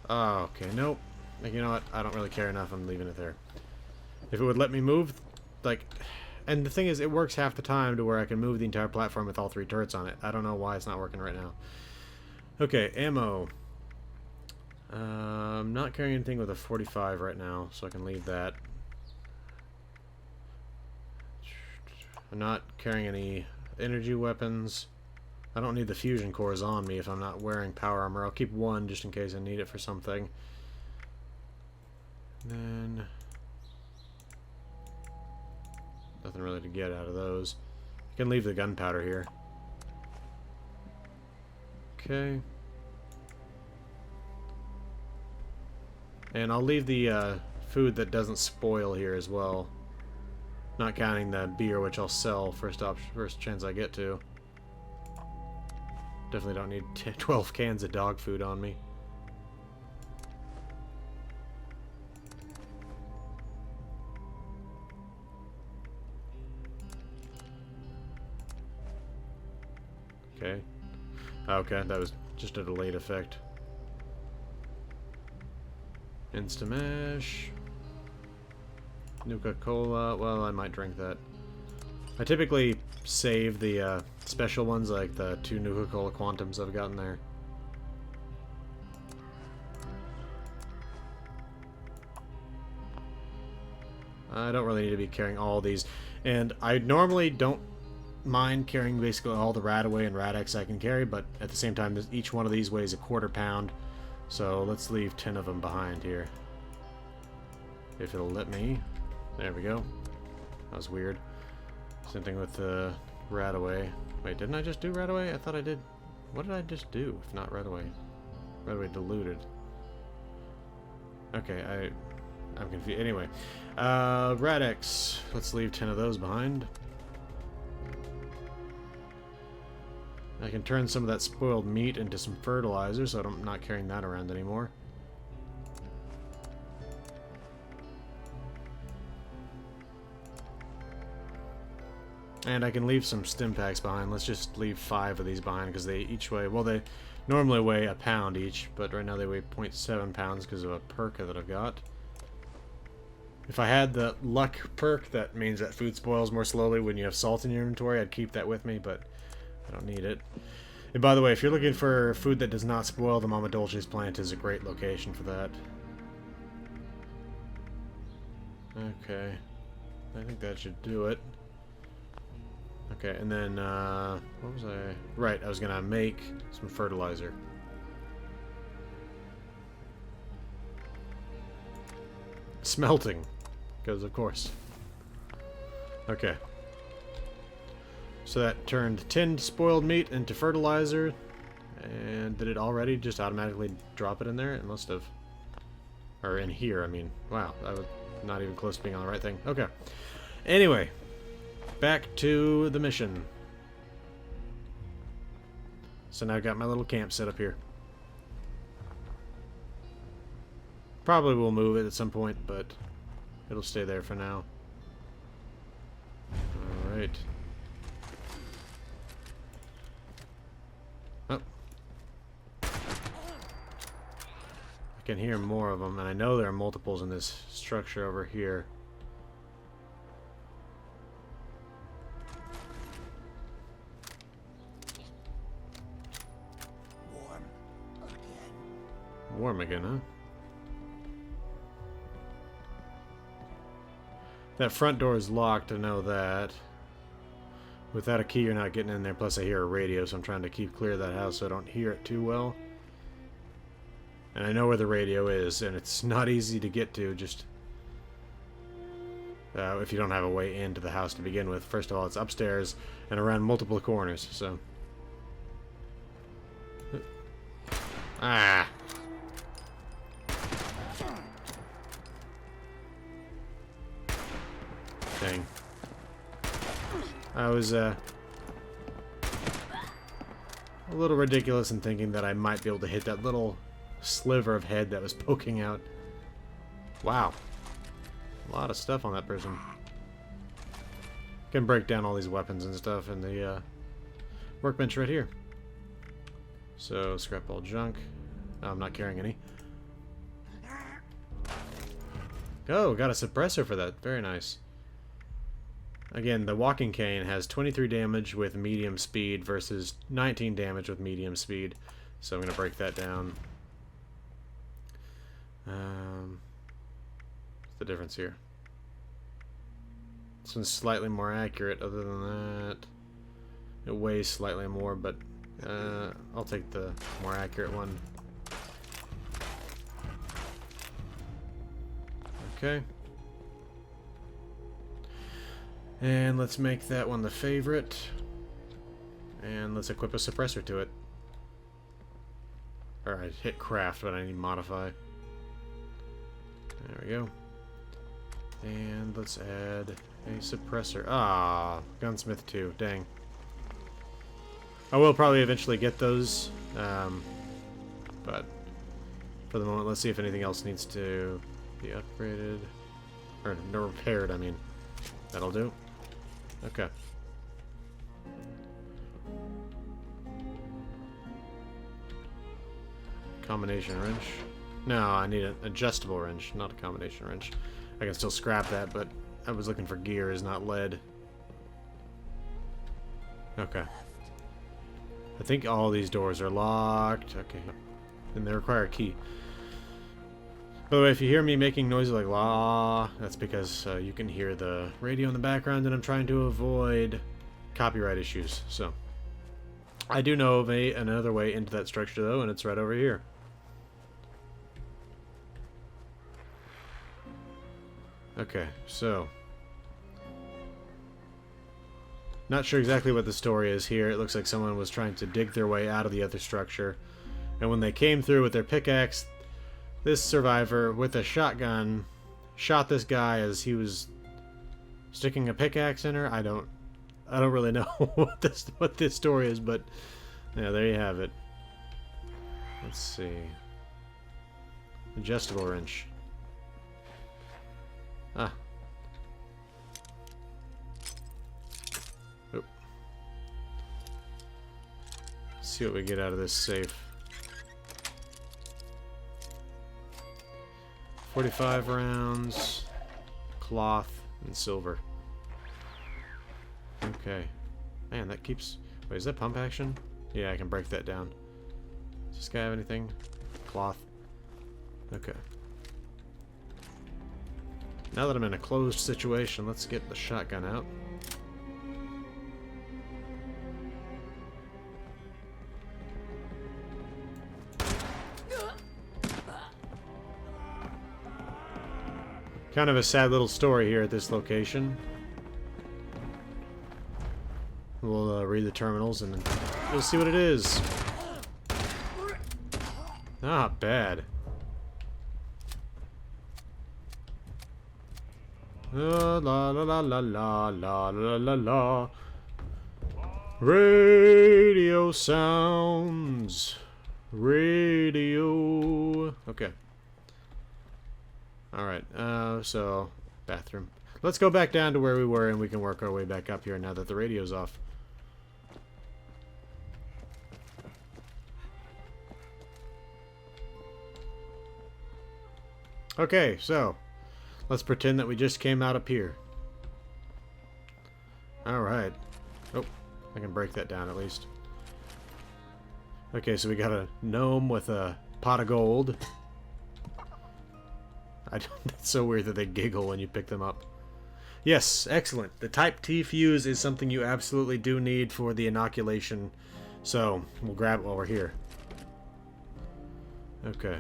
Oh, okay, nope. You know what? I don't really care enough. I'm leaving it there. If it would let me move, like... And the thing is, it works half the time to where I can move the entire platform with all 3 turrets on it. I don't know why it's not working right now. Okay, ammo. I'm not carrying anything with a 45 right now, so I can leave that. I'm not carrying any energy weapons. I don't need the fusion cores on me if I'm not wearing power armor. I'll keep 1 just in case I need it for something. And then... nothing really to get out of those. I can leave the gunpowder here. Okay. And I'll leave the food that doesn't spoil here as well. Not counting the beer, which I'll sell first chance I get to. Definitely don't need 12 cans of dog food on me. Okay. Okay, that was just a delayed effect. Instamash. Nuka-Cola. Well, I might drink that. I typically save the special ones, like the 2 Nuka-Cola Quantums I've gotten there. I don't really need to be carrying all these. And I normally don't mind carrying basically all the Radaway and Radex I can carry, but at the same time, each one of these weighs a quarter pound. So let's leave 10 of them behind here. If it'll let me. There we go. That was weird. Same thing with the Radaway. Wait, didn't I just do Radaway? I thought I did. What did I just do, if not Radaway? Radaway diluted. Okay, I'm confused. Anyway, Radex. Let's leave 10 of those behind. I can turn some of that spoiled meat into some fertilizer, so I'm not carrying that around anymore. And I can leave some stim packs behind. Let's just leave 5 of these behind because they each weigh, well, they normally weigh a pound each, but right now they weigh 0.7 pounds because of a perk that I've got. If I had the luck perk, that means that food spoils more slowly when you have salt in your inventory. I'd keep that with me, but I don't need it. And by the way, if you're looking for food that does not spoil, the Mama Dolce's plant is a great location for that. Okay. I think that should do it. Okay, and then, what was I? Right, I was gonna make some fertilizer. Smelting. Because, of course. Okay. So that turned tinned spoiled meat into fertilizer. And did it already just automatically drop it in there? It must have. Or in here, I mean. Wow, I was not even close to being on the right thing. Okay. Anyway. Back to the mission. So now I've got my little camp set up here. Probably will move it at some point, but it'll stay there for now. Alright. Oh. I can hear more of them, and I know there are multiples in this structure over here. Warm again, huh? That front door is locked, I know that. Without a key, you're not getting in there. Plus, I hear a radio, so I'm trying to keep clear of that house so I don't hear it too well. And I know where the radio is, and it's not easy to get to, just if you don't have a way into the house to begin with. First of all, it's upstairs and around multiple corners, so... Ah! Dang. I was, a little ridiculous in thinking that I might be able to hit that little sliver of head that was poking out. Wow. A lot of stuff on that person. Can break down all these weapons and stuff in the, workbench right here. So, scrap all junk. Oh, I'm not carrying any. Oh, got a suppressor for that. Very nice. Again, the walking cane has 23 damage with medium speed versus 19 damage with medium speed. So I'm going to break that down. What's the difference here? This one's slightly more accurate. Other than that, it weighs slightly more, but I'll take the more accurate one. Okay. And let's make that one the favorite. And let's equip a suppressor to it. Alright, hit craft, but I need modify. There we go. And let's add a suppressor. Ah, gunsmith 2. Dang. I will probably eventually get those. But for the moment, let's see if anything else needs to be upgraded. Or repaired, I mean. That'll do. Okay. Combination wrench. No, I need an adjustable wrench, not a combination wrench. I can still scrap that, but I was looking for gears, not lead. Okay. I think all these doors are locked. Okay. And they require a key. By the way, if you hear me making noises like la, that's because you can hear the radio in the background, and I'm trying to avoid copyright issues. So, I do know of another way into that structure, though, and it's right over here. Okay, so not sure exactly what the story is here. It looks like someone was trying to dig their way out of the other structure, and when they came through with their pickaxe, this survivor with a shotgun shot this guy as he was sticking a pickaxe in her. I don't really know what this story is, but yeah, there you have it. Let's see. Adjustable wrench. Ah. Oop. Let's see what we get out of this safe. 45 rounds, cloth, and silver. Okay. Man, that keeps... Wait, is that pump action? Yeah, I can break that down. Does this guy have anything? Cloth. Okay. Now that I'm in a closed situation, let's get the shotgun out. Kind of a sad little story here at this location. We'll read the terminals and you'll see what it is. Not bad. La la la la la la la la la. Radio sounds. Radio. Okay. Alright, so bathroom. Let's go back down to where we were and we can work our way back up here now that the radio's off. Okay, so let's pretend that we just came out up here. Alright. Oh, I can break that down at least. Okay, so we got a gnome with a pot of gold. It's so weird that they giggle when you pick them up. Yes, excellent. The Type T fuse is something you absolutely do need for the inoculation. So, we'll grab it while we're here. Okay.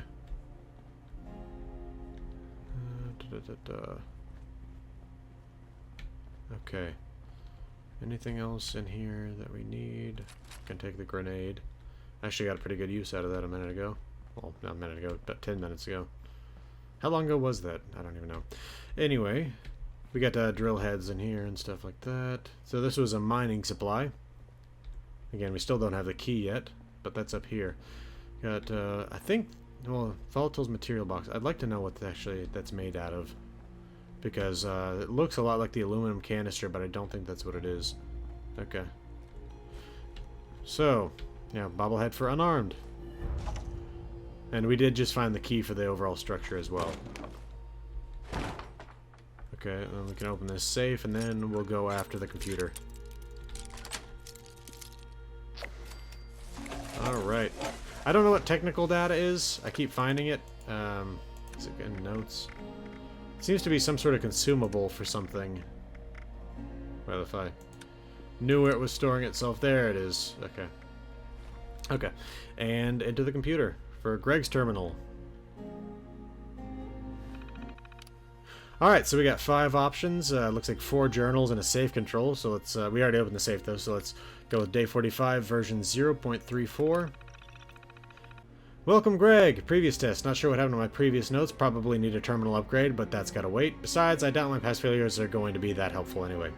Okay. Anything else in here that we need? Can take the grenade. Actually got a pretty good use out of that a minute ago. Well, not a minute ago, about 10 minutes ago. How long ago was that? I don't even know. Anyway, we got drill heads in here and stuff like that. So this was a mining supply. Again, we still don't have the key yet, but that's up here. Got, I think, well, volatiles material box. I'd like to know what that's made out of. Because it looks a lot like the aluminum canister, but I don't think that's what it is. Okay. So, yeah, bobblehead for unarmed. And we did just find the key for the overall structure as well. Okay, then we can open this safe, and then we'll go after the computer. Alright. I don't know what technical data is. I keep finding it. Is it in notes? It seems to be some sort of consumable for something. Well, if I knew where it was storing itself, there it is. Okay. Okay. And into the computer for Greg's terminal. Alright, so we got 5 options. Looks like 4 journals and a safe control. So let's, we already opened the safe though, so let's go with day 45, version 0.34. Welcome, Greg. Previous test. Not sure what happened to my previous notes. Probably need a terminal upgrade, but that's gotta wait. Besides, I doubt my past failures are going to be that helpful anyway.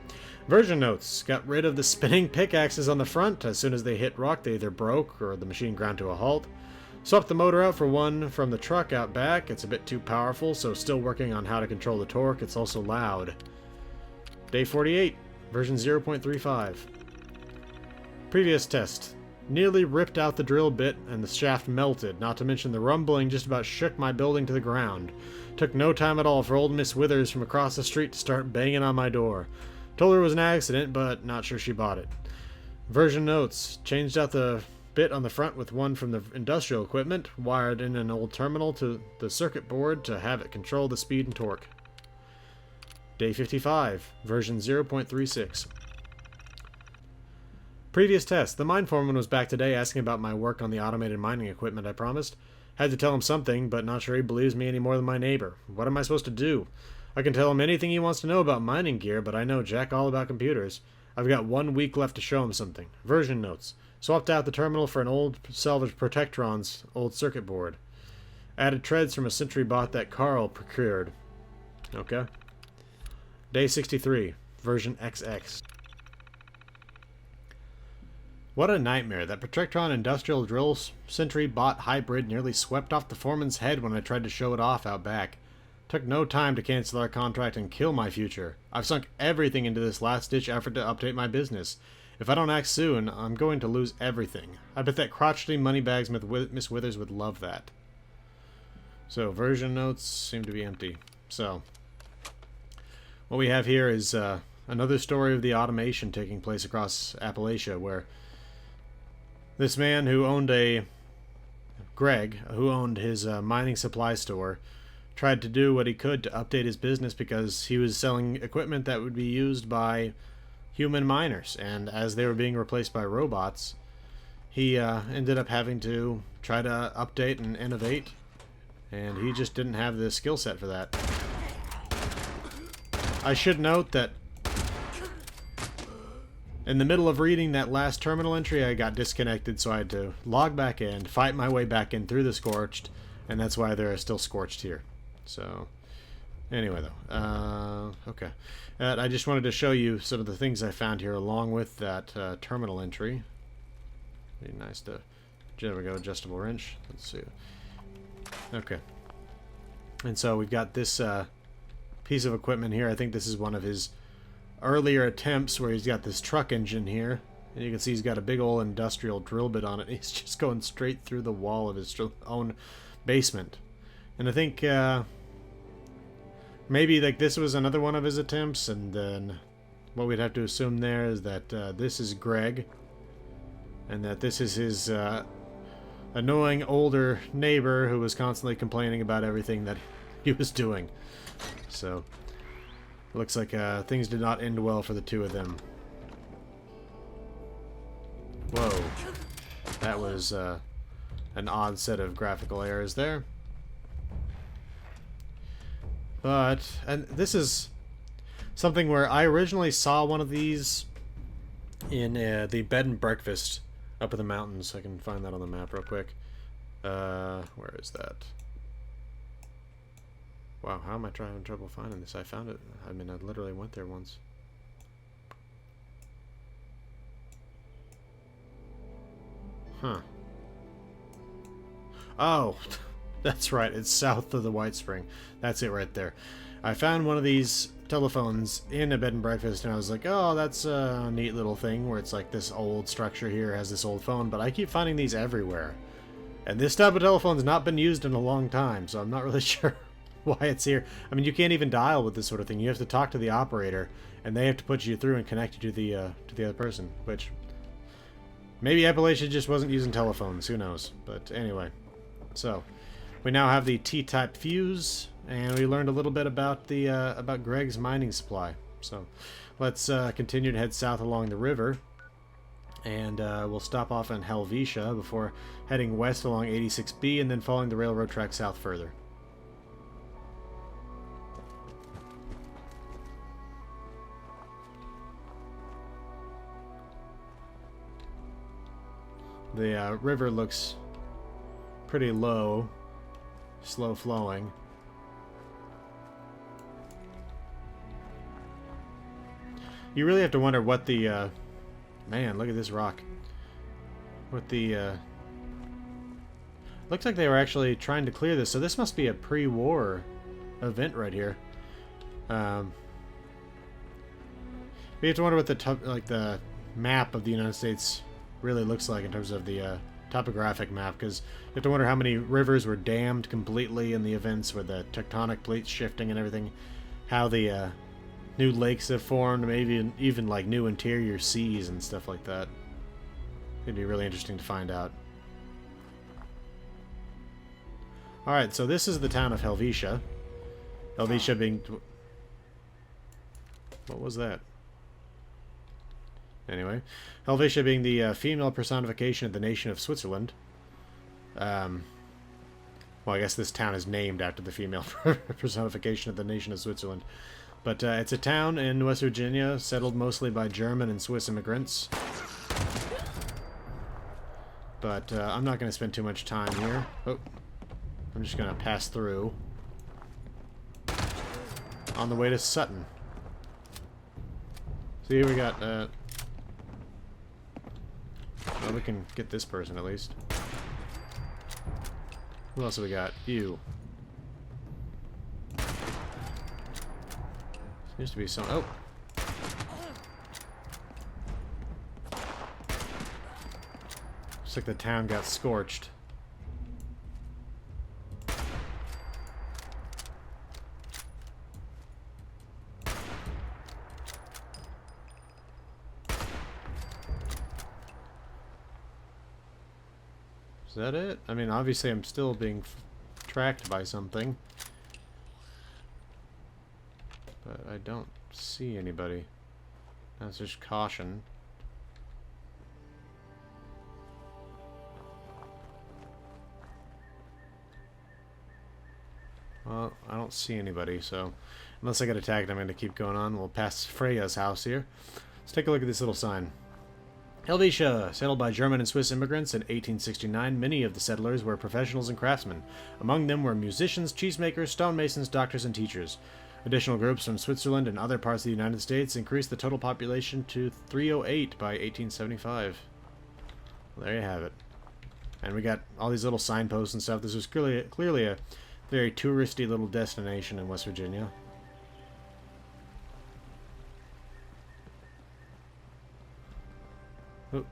Version notes. Got rid of the spinning pickaxes on the front. As soon as they hit rock, they either broke or the machine ground to a halt. Swapped the motor out for one from the truck out back. It's a bit too powerful, so still working on how to control the torque. It's also loud. Day 48, version 0.35. Previous test. Nearly ripped out the drill bit and the shaft melted, not to mention the rumbling just about shook my building to the ground. Took no time at all for old Miss Withers from across the street to start banging on my door. Told her it was an accident, but not sure she bought it. Version notes. Changed out the bit on the front with one from the industrial equipment, wired in an old terminal to the circuit board to have it control the speed and torque. Day 55, version 0.36. Previous test. The mine foreman was back today asking about my work on the automated mining equipment I promised. Had to tell him something, but not sure he believes me any more than my neighbor. What am I supposed to do? I can tell him anything he wants to know about mining gear, but I know jack all about computers. I've got 1 week left to show him something. Version notes. Swapped out the terminal for an old salvaged Protectron's old circuit board. Added treads from a Sentry bot that Carl procured. Okay. Day 63, version XX. What a nightmare. That Protectron industrial drill Sentry bot hybrid nearly swept off the foreman's head when I tried to show it off out back. Took no time to cancel our contract and kill my future. I've sunk everything into this last-ditch effort to update my business. If I don't act soon, I'm going to lose everything. I bet that crotchety moneybags Miss Withers would love that. So, version notes seem to be empty. So, what we have here is another story of the automation taking place across Appalachia, where this man who owned Greg, who owned his mining supply store, tried to do what he could to update his business because he was selling equipment that would be used by human miners, and as they were being replaced by robots, he ended up having to try to update and innovate, and he just didn't have the skill set for that. I should note that in the middle of reading that last terminal entry, I got disconnected, so I had to log back in, fight my way back in through the Scorched, and that's why there are still Scorched here. So, anyway though, okay. I just wanted to show you some of the things I found here along with that terminal entry. Be nice to, there we go, adjustable wrench. Let's see. Okay. And so we've got this piece of equipment here. I think this is one of his earlier attempts where he's got this truck engine here. And you can see he's got a big old industrial drill bit on it. He's just going straight through the wall of his own basement. And I think maybe like this was another one of his attempts, and then what we'd have to assume there is that this is Greg, and that this is his annoying older neighbor who was constantly complaining about everything that he was doing. So, looks like things did not end well for the two of them. Whoa. That was an odd set of graphical errors there. But, and this is something where I originally saw one of these in the bed and breakfast up in the mountains. I can find that on the map real quick. Where is that? Wow, how am I having trouble finding this? I found it. I mean, I literally went there once. Huh. Oh, that's right. It's south of the White Spring. That's it right there. I found one of these telephones in a bed and breakfast, and I was like, oh, that's a neat little thing where it's like this old structure here has this old phone, but I keep finding these everywhere. And this type of telephone's not been used in a long time, so I'm not really sure why it's here. I mean, you can't even dial with this sort of thing. You have to talk to the operator, and they have to put you through and connect you to the other person, which maybe Appalachia just wasn't using telephones. Who knows? But anyway, so we now have the T-type fuse, and we learned a little bit about the about Greg's mining supply. So let's continue to head south along the river, and we'll stop off in Helvetia before heading west along 86B and then following the railroad track south further. The river looks pretty low, slow flowing. You really have to wonder what the man, look at this rock. What the looks like they were actually trying to clear this, so this must be a pre-war event right here. We have to wonder what the map of the United States really looks like in terms of the topographic map, because you have to wonder how many rivers were dammed completely in the events with the tectonic plates shifting and everything, how the new lakes have formed, maybe even like new interior seas and stuff like that. It'd be really interesting to find out. Alright, so this is the town of Helvetia. Helvetia being... What was that? Anyway, Helvetia being the female personification of the nation of Switzerland. Well, I guess this town is named after the female personification of the nation of Switzerland. But it's a town in West Virginia, settled mostly by German and Swiss immigrants. But I'm not going to spend too much time here. Oh, I'm just going to pass through. On the way to Sutton. So here we got... well, we can get this person at least. Who else have we got? You. Seems to be some... Oh! Looks like the town got scorched. Is that it? I mean, obviously I'm still being tracked by something. But I don't see anybody. That's just caution. Well, I don't see anybody, so unless I get attacked, I'm going to keep going on. We'll pass Freya's house here. Let's take a look at this little sign. Helvetia, settled by German and Swiss immigrants in 1869, many of the settlers were professionals and craftsmen. Among them were musicians, cheesemakers, stonemasons, doctors, and teachers. Additional groups from Switzerland and other parts of the United States increased the total population to 308 by 1875. Well, there you have it. And we got all these little signposts and stuff. This was clearly a very touristy little destination in West Virginia. Oh.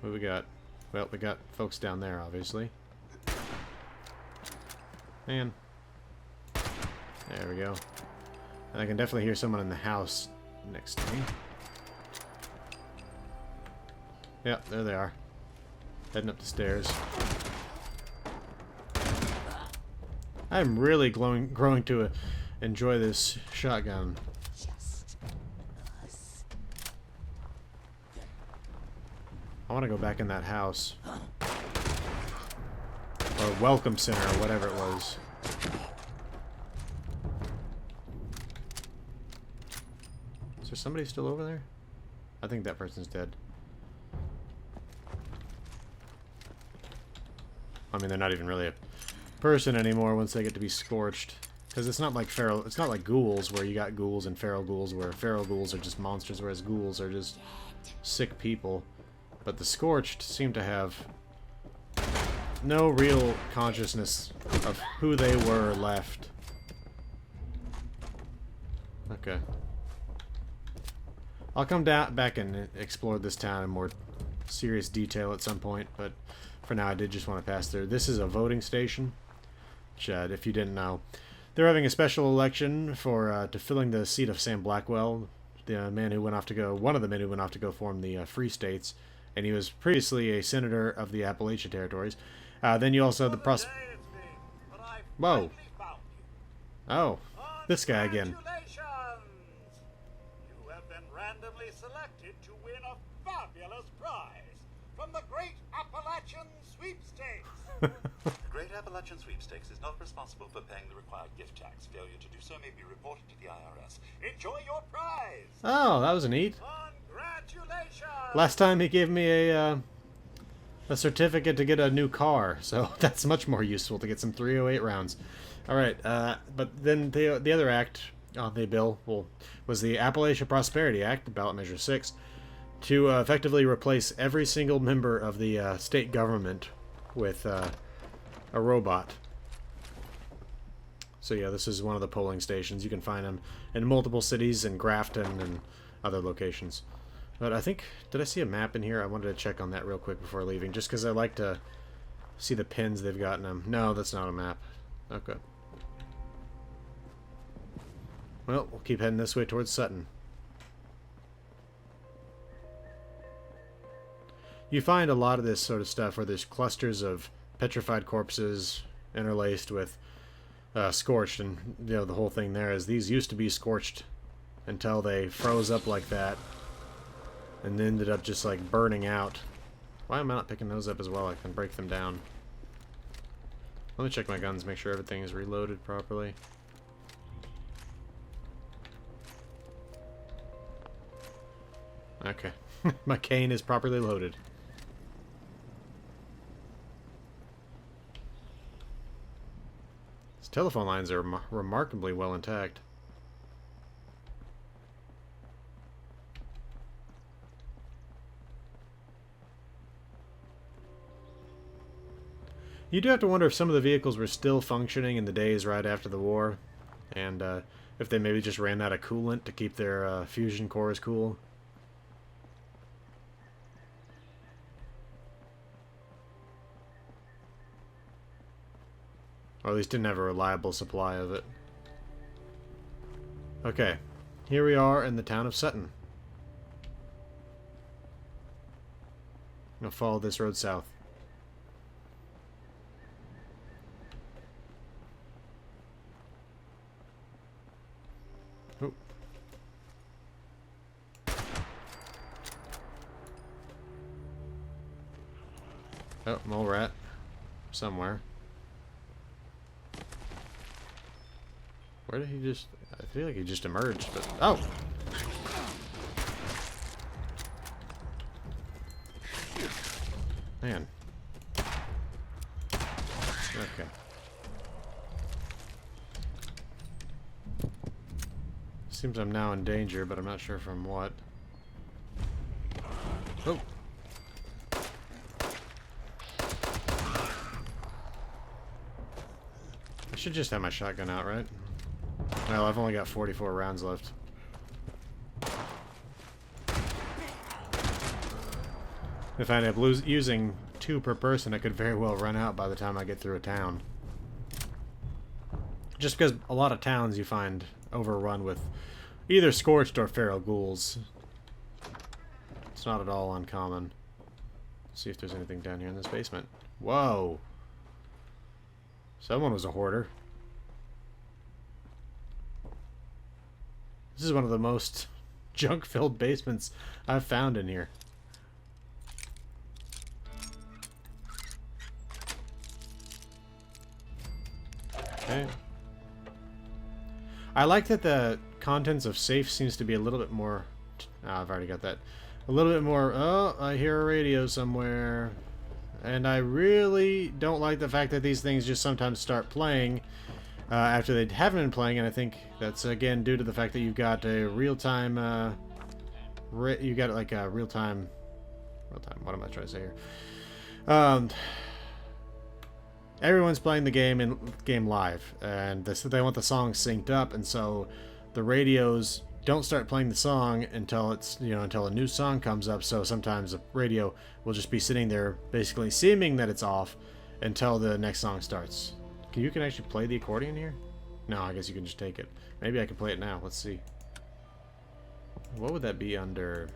What we got? Well, we got folks down there, obviously. Man. There we go. And I can definitely hear someone in the house next to me. Yep, there they are. Heading up the stairs. I'm really growing to enjoy this shotgun. I want to go back in that house. Or welcome center, or whatever it was. Is there somebody still over there? I think that person's dead. I mean, they're not even really a person anymore once they get to be scorched. Because it's not like feral. It's not like ghouls, where you got ghouls and feral ghouls, where feral ghouls are just monsters, whereas ghouls are just sick people. But the scorched seem to have no real consciousness of who they were left. Okay. I'll come back and explore this town in more serious detail at some point, but for now I did just want to pass through. This is a voting station, which, if you didn't know, they're having a special election for to filling the seat of Sam Blackwell, the man who went off to go, one of the men who went off to go form the Free States, and he was previously a senator of the Appalachian Territories. Then you also have the Whoa. Oh, this guy again. You have been randomly selected to win a fabulous prize from the Great Appalachian Sweepstakes. The Great Appalachian Sweepstakes is not responsible for paying the required gift tax. Failure to do so may be reported to the IRS. Enjoy your prize! Oh, that was neat. Congratulations! Last time he gave me a certificate to get a new car, so that's much more useful to get some 308 rounds. Alright, but then the other act on the bill was the Appalachia Prosperity Act, ballot measure 6, to effectively replace every single member of the state government with a robot. So yeah, this is one of the polling stations. You can find them in multiple cities in Grafton and other locations. But I think... Did I see a map in here? I wanted to check on that real quick before leaving, just because I like to see the pins they've got in them. No, that's not a map. Okay. Well, we'll keep heading this way towards Sutton. You find a lot of this sort of stuff where there's clusters of petrified corpses interlaced with scorched, and you know the whole thing there is these used to be scorched until they froze up like that and ended up just like burning out. Why am I not picking those up as well? I can break them down. Let me check my guns, make sure everything is reloaded properly. Okay. My cane is properly loaded. These telephone lines are remarkably well intact. You do have to wonder if some of the vehicles were still functioning in the days right after the war, and if they maybe just ran out of coolant to keep their fusion cores cool. Or at least didn't have a reliable supply of it. Okay, here we are in the town of Sutton. I'm gonna follow this road south. Oh. Oh, mole rat. Somewhere. Where did he just... I feel like he just emerged, but... Oh! Man. Okay. Seems I'm now in danger, but I'm not sure from what. Oh! I should just have my shotgun out, right? Well, I've only got 44 rounds left. If I end up using 2 per person, I could very well run out by the time I get through a town. Just because a lot of towns you find overrun with either scorched or feral ghouls. It's not at all uncommon. Let's see if there's anything down here in this basement. Whoa! Someone was a hoarder. This is one of the most junk-filled basements I've found in here. Okay. I like that the contents of safe seems to be a little bit more... I've already got that. A little bit more... Oh, I hear a radio somewhere. And I really don't like the fact that these things just sometimes start playing after they haven't been playing, and I think that's again due to the fact that you've got a real-time, you got like a real-time, what am I trying to say here? Everyone's playing the game live, and they want the song synced up, and so the radios don't start playing the song until it's, you know, until a new song comes up. So sometimes the radio will just be sitting there, basically seeming that it's off until the next song starts. You can actually play the accordion here? No, I guess you can just take it. Maybe I can play it now. Let's see. What would that be under?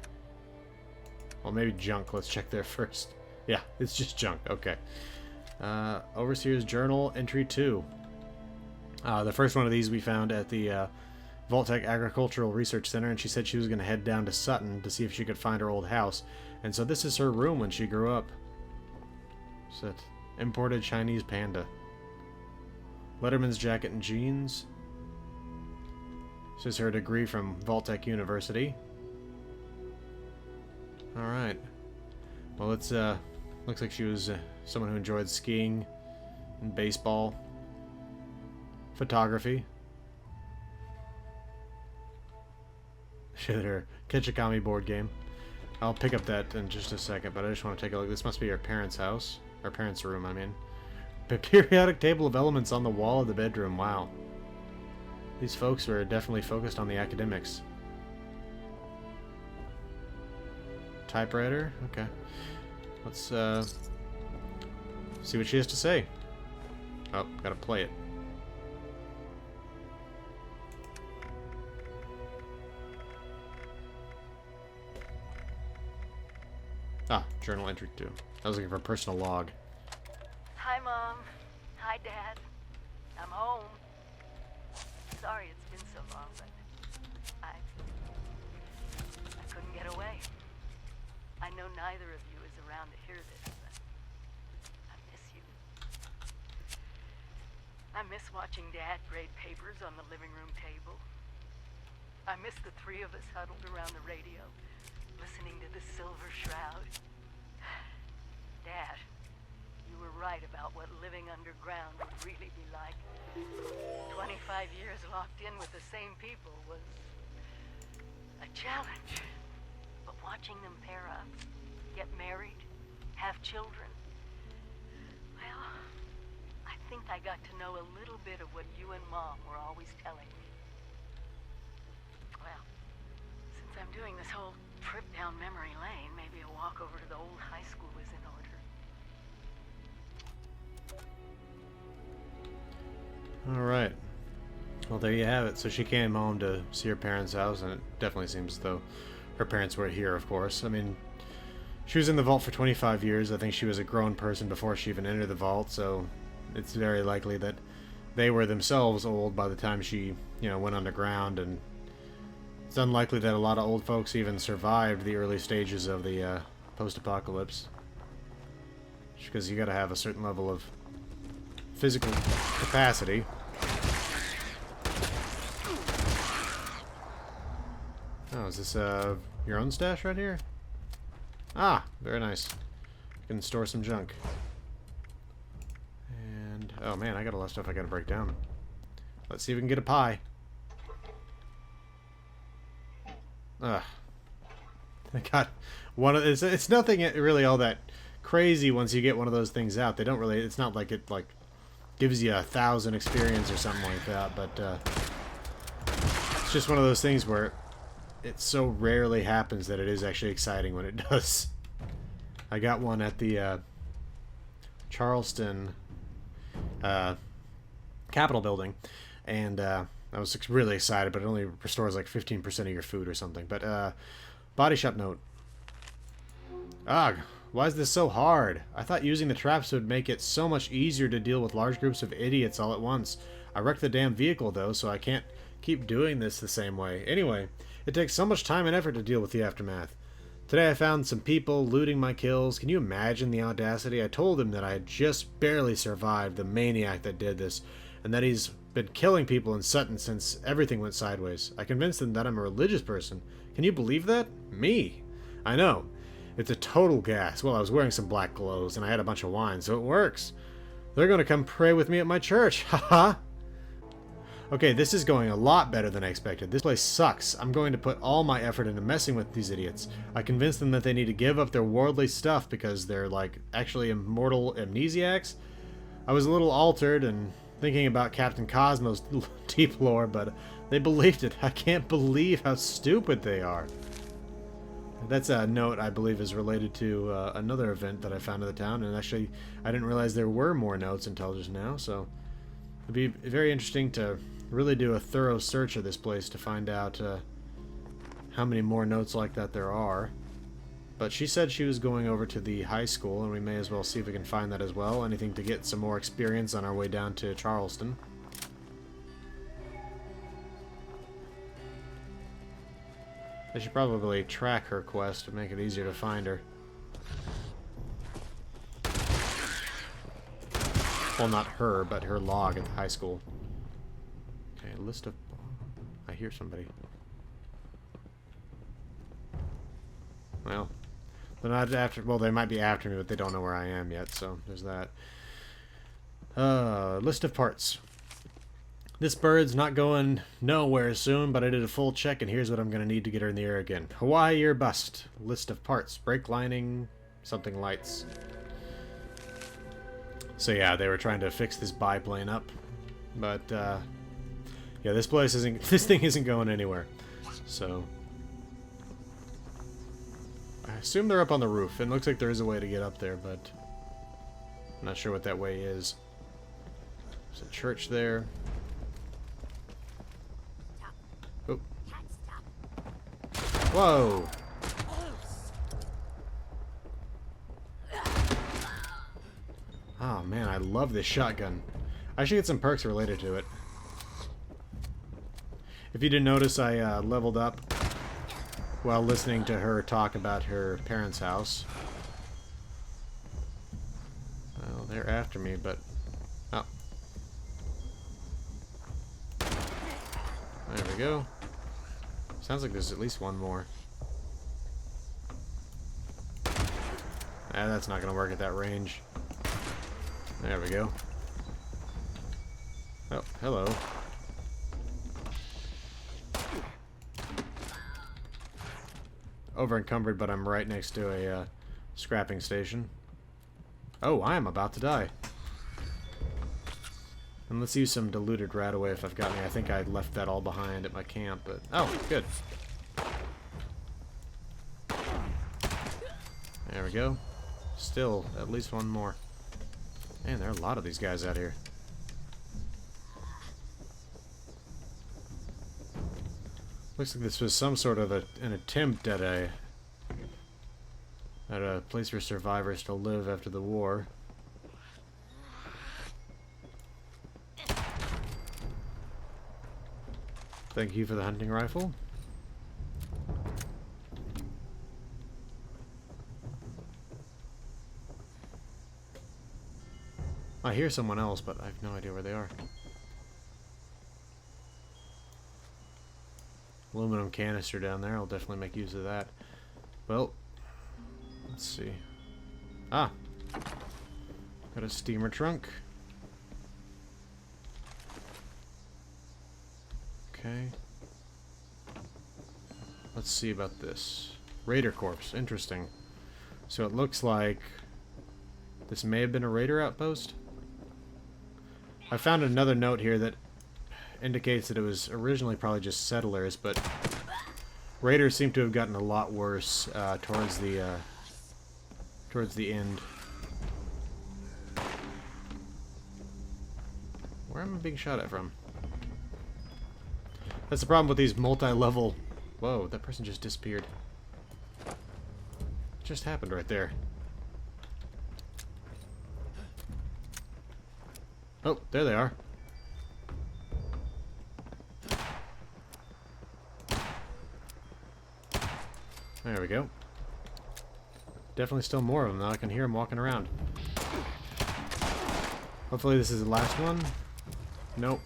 Well, maybe junk. Let's check there first. Yeah, it's just junk. Okay. Overseer's Journal, Entry 2. The first one of these we found at the Vault-Tec Agricultural Research Center, and she said she was going to head down to Sutton to see if she could find her old house. And so this is her room when she grew up. What's that? Imported Chinese panda. Letterman's jacket and jeans. This is her degree from Vault-Tec University. Alright. Well, it's, looks like she was someone who enjoyed skiing and baseball. Photography. She had her Kichikami board game. I'll pick up that in just a second, but I just want to take a look. This must be her parents' house. Her parents' room, I mean. A periodic table of elements on the wall of the bedroom. Wow. These folks were definitely focused on the academics. typewriter. Okay. Let's see what she has to say. Oh, gotta play it. Ah, journal entry 2. I was looking for a personal log. Hi, Mom. Hi, Dad. I'm home. Sorry it's been so long, but I couldn't get away. I know neither of you is around to hear this, but I miss you. I miss watching Dad grade papers on the living room table. I miss the three of us huddled around the radio, listening to the Silver Shroud. Dad, you were right about what living underground would really be like. 25 years locked in with the same people was a challenge. But watching them pair up, get married, have children, well, I think I got to know a little bit of what you and Mom were always telling me. Well, since I'm doing this whole trip down memory lane, maybe a walk over to the old high school is in order. Alright. Well, there you have it. So she came home to see her parents' house, and it definitely seems as though her parents were here, of course. I mean, she was in the vault for 25 years. I think she was a grown person before she even entered the vault, so it's very likely that they were themselves old by the time she, went underground, and it's unlikely that a lot of old folks even survived the early stages of the post-apocalypse. Because you gotta have a certain level of physical capacity. Oh, is this your own stash right here? Ah, very nice. You can store some junk. And, oh man, I got a lot of stuff I gotta break down. Let's see if we can get a pie. Ugh. I got one of it's nothing really all that crazy once you get one of those things out. They don't really, it's not like it gives you 1,000 experience or something like that, but it's just one of those things where it so rarely happens that it is actually exciting when it does. I got one at the Charleston Capitol building, and I was really excited, but it only restores like 15% of your food or something. But body shop note. Ugh, why is this so hard? I thought using the traps would make it so much easier to deal with large groups of idiots all at once. I wrecked the damn vehicle though, so I can't keep doing this the same way. Anyway, it takes so much time and effort to deal with the aftermath. Today I found some people looting my kills. Can you imagine the audacity? I told him that I had just barely survived the maniac that did this, and that he's been killing people in Sutton since everything went sideways. I convinced them that I'm a religious person. Can you believe that? Me. I know. It's a total gas. Well, I was wearing some black clothes, and I had a bunch of wine, so it works. They're going to come pray with me at my church. Haha. Okay, this is going a lot better than I expected. This place sucks. I'm going to put all my effort into messing with these idiots. I convinced them that they need to give up their worldly stuff because they're, actually immortal amnesiacs. I was a little altered and thinking about Captain Cosmo's deep lore, but they believed it. I can't believe how stupid they are. That's a note I believe is related to another event that I found in the town, and actually I didn't realize there were more notes until just now, so it'd be very interesting to really do a thorough search of this place to find out how many more notes like that there are. But she said she was going over to the high school, and we may as well see if we can find that as well. Anything to get some more experience on our way down to Charleston. I should probably track her quest to make it easier to find her. Well, not her, but her log at the high school. Okay, list of... I hear somebody. Well, they're not after... Well, they might be after me, but they don't know where I am yet, so there's that. List of parts. This bird's not going nowhere soon, but I did a full check, and here's what I'm going to need to get her in the air again. Hawaii or bust. List of parts. Brake lining, something lights. So yeah, they were trying to fix this biplane up. But, yeah, this place isn't... This thing isn't going anywhere. So... I assume they're up on the roof. It looks like there is a way to get up there, but I'm not sure what that way is. There's a church there. Oh. Whoa! Oh man, I love this shotgun. I should get some perks related to it. If you didn't notice, I leveled up while listening to her talk about her parents' house. Well, they're after me, but... Oh. There we go. Sounds like there's at least one more. Ah, that's not going to work at that range. There we go. Oh, hello. Over encumbered, but I'm right next to a scrapping station. Oh, I am about to die. And let's use some diluted radaway if I've got any. I think I left that all behind at my camp, but... Oh, good. There we go. Still, at least one more. Man, there are a lot of these guys out here. Looks like this was some sort of an attempt at a place for survivors to live after the war. Thank you for the hunting rifle. I hear someone else, but I have no idea where they are. Aluminum canister down there. I'll definitely make use of that. Well, let's see. Ah! Got a steamer trunk. Okay. Let's see about this. Raider corpse. Interesting. So it looks like this may have been a raider outpost. I found another note here that indicates that it was originally probably just settlers, but raiders seem to have gotten a lot worse towards the end. Where am I being shot at from? That's the problem with these multi-level... Whoa, that person just disappeared. It just happened right there. Oh, there they are. There we go. Definitely still more of them, though. I can hear them walking around. Hopefully this is the last one. Nope.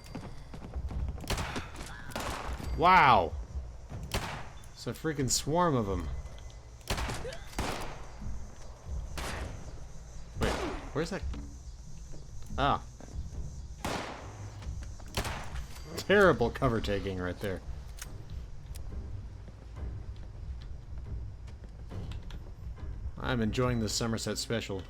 Wow! It's a freaking swarm of them. Wait, where's that? Ah. Terrible cover taking right there. I'm enjoying the Somerset special.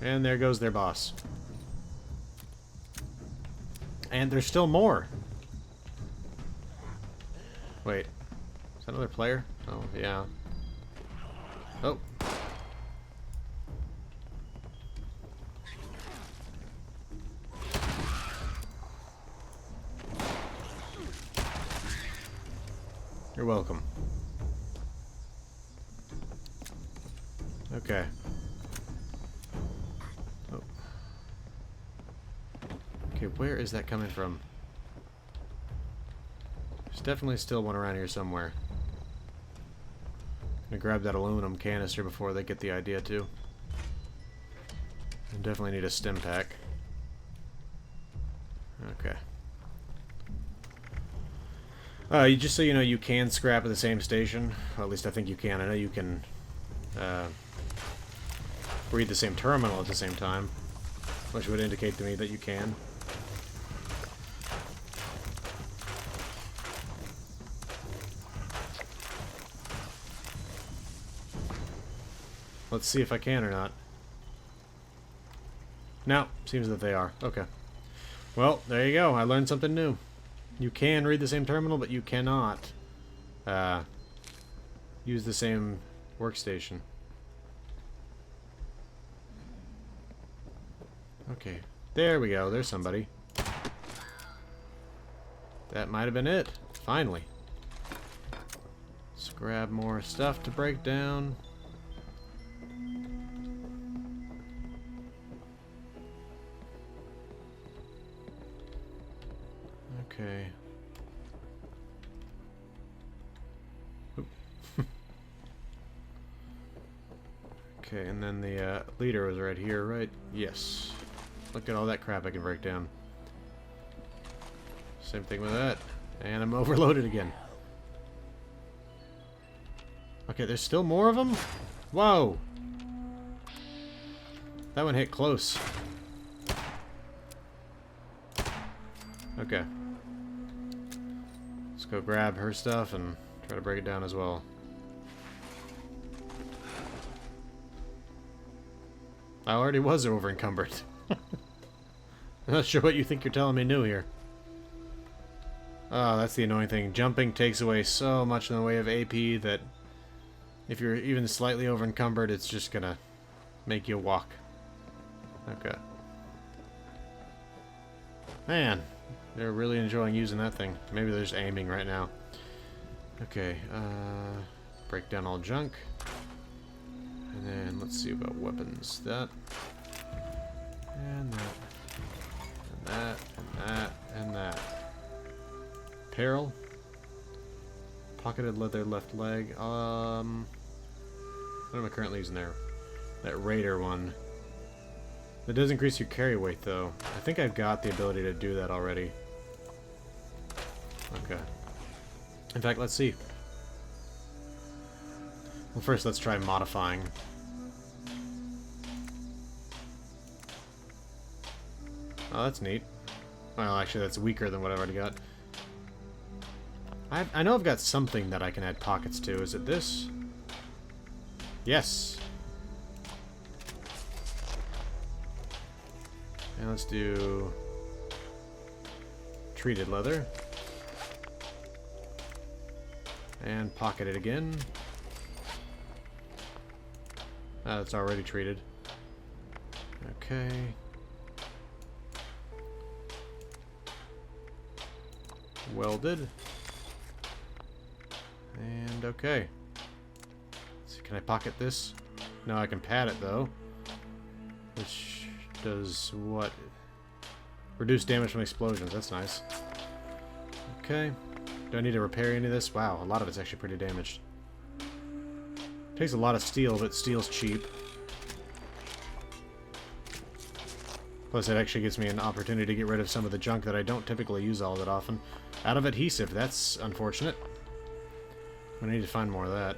And there goes their boss. And there's still more. Wait. Is that another player? Oh, yeah. Oh. You're welcome. Okay. Oh. Okay, where is that coming from? There's definitely still one around here somewhere. Gonna grab that aluminum canister before they get the idea too. I definitely need a stim pack. Okay. Just so you know, you can scrap at the same station. Well, at least I think you can. I know you can read the same terminal at the same time, which would indicate to me that you can. Let's see if I can or not. No, seems that they are. Okay. Well, there you go. I learned something new. You can read the same terminal, but you cannot use the same workstation. Okay, there we go. There's somebody. That might have been it. Finally. Let's grab more stuff to break down. Okay. Oop. Okay, and then the leader was right here, right? Yes. Look at all that crap I can break down. Same thing with that. And I'm overloaded again. Okay, there's still more of them? Whoa! That one hit close. Okay. Let's go grab her stuff and try to break it down as well. I already was over encumbered. I'm not sure what you think you're telling me new here. Oh, that's the annoying thing. Jumping takes away so much in the way of AP that if you're even slightly over encumbered, it's just gonna make you walk. Okay. Man, they're really enjoying using that thing. Maybe they're just aiming right now. Okay, break down all junk. And then let's see about weapons. That. And that. And that. And that. And that. Apparel. Pocketed leather left leg. What am I currently using there? That Raider one. That does increase your carry weight, though. I think I've got the ability to do that already. Okay. In fact, let's see. Well, first, let's try modifying. Oh, that's neat. Well, actually, that's weaker than what I've already got. I know I've got something that I can add pockets to. Is it this? Yes. And let's do treated leather. And pocket it again. Ah, it's already treated. Okay. Welded. And okay. So can I pocket this? No, I can pad it though. Which does what? Reduce damage from explosions. That's nice. Okay. Do I need to repair any of this? Wow, a lot of it's actually pretty damaged. Takes a lot of steel, but steel's cheap. Plus, it actually gives me an opportunity to get rid of some of the junk that I don't typically use all that often. Out of adhesive. That's unfortunate. I need to find more of that.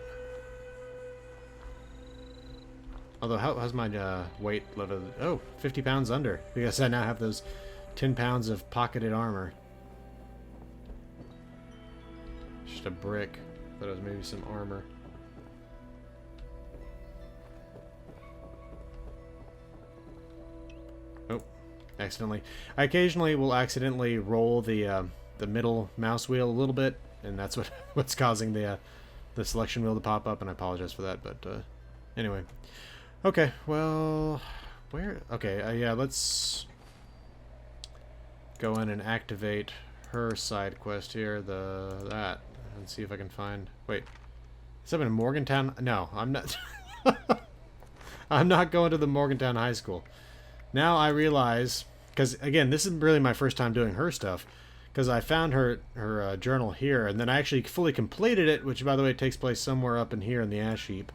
Although, how's my weight level? Oh, 50 pounds under. Because I now have those 10 pounds of pocketed armor. Just a brick. Thought it was maybe some armor. Oh, accidentally. I occasionally will accidentally roll the middle mouse wheel a little bit, and that's what's causing the selection wheel to pop up, and I apologize for that, but anyway. Okay, well, where? Okay, yeah, let's go in and activate her side quest here, that, and see if I can find. Wait, is that in Morgantown? No, I'm not. I'm not going to the Morgantown High School. Now I realize, because again, this is really my first time doing her stuff, because I found her journal here, and then I actually fully completed it, which, by the way, takes place somewhere up in here in the ash heap.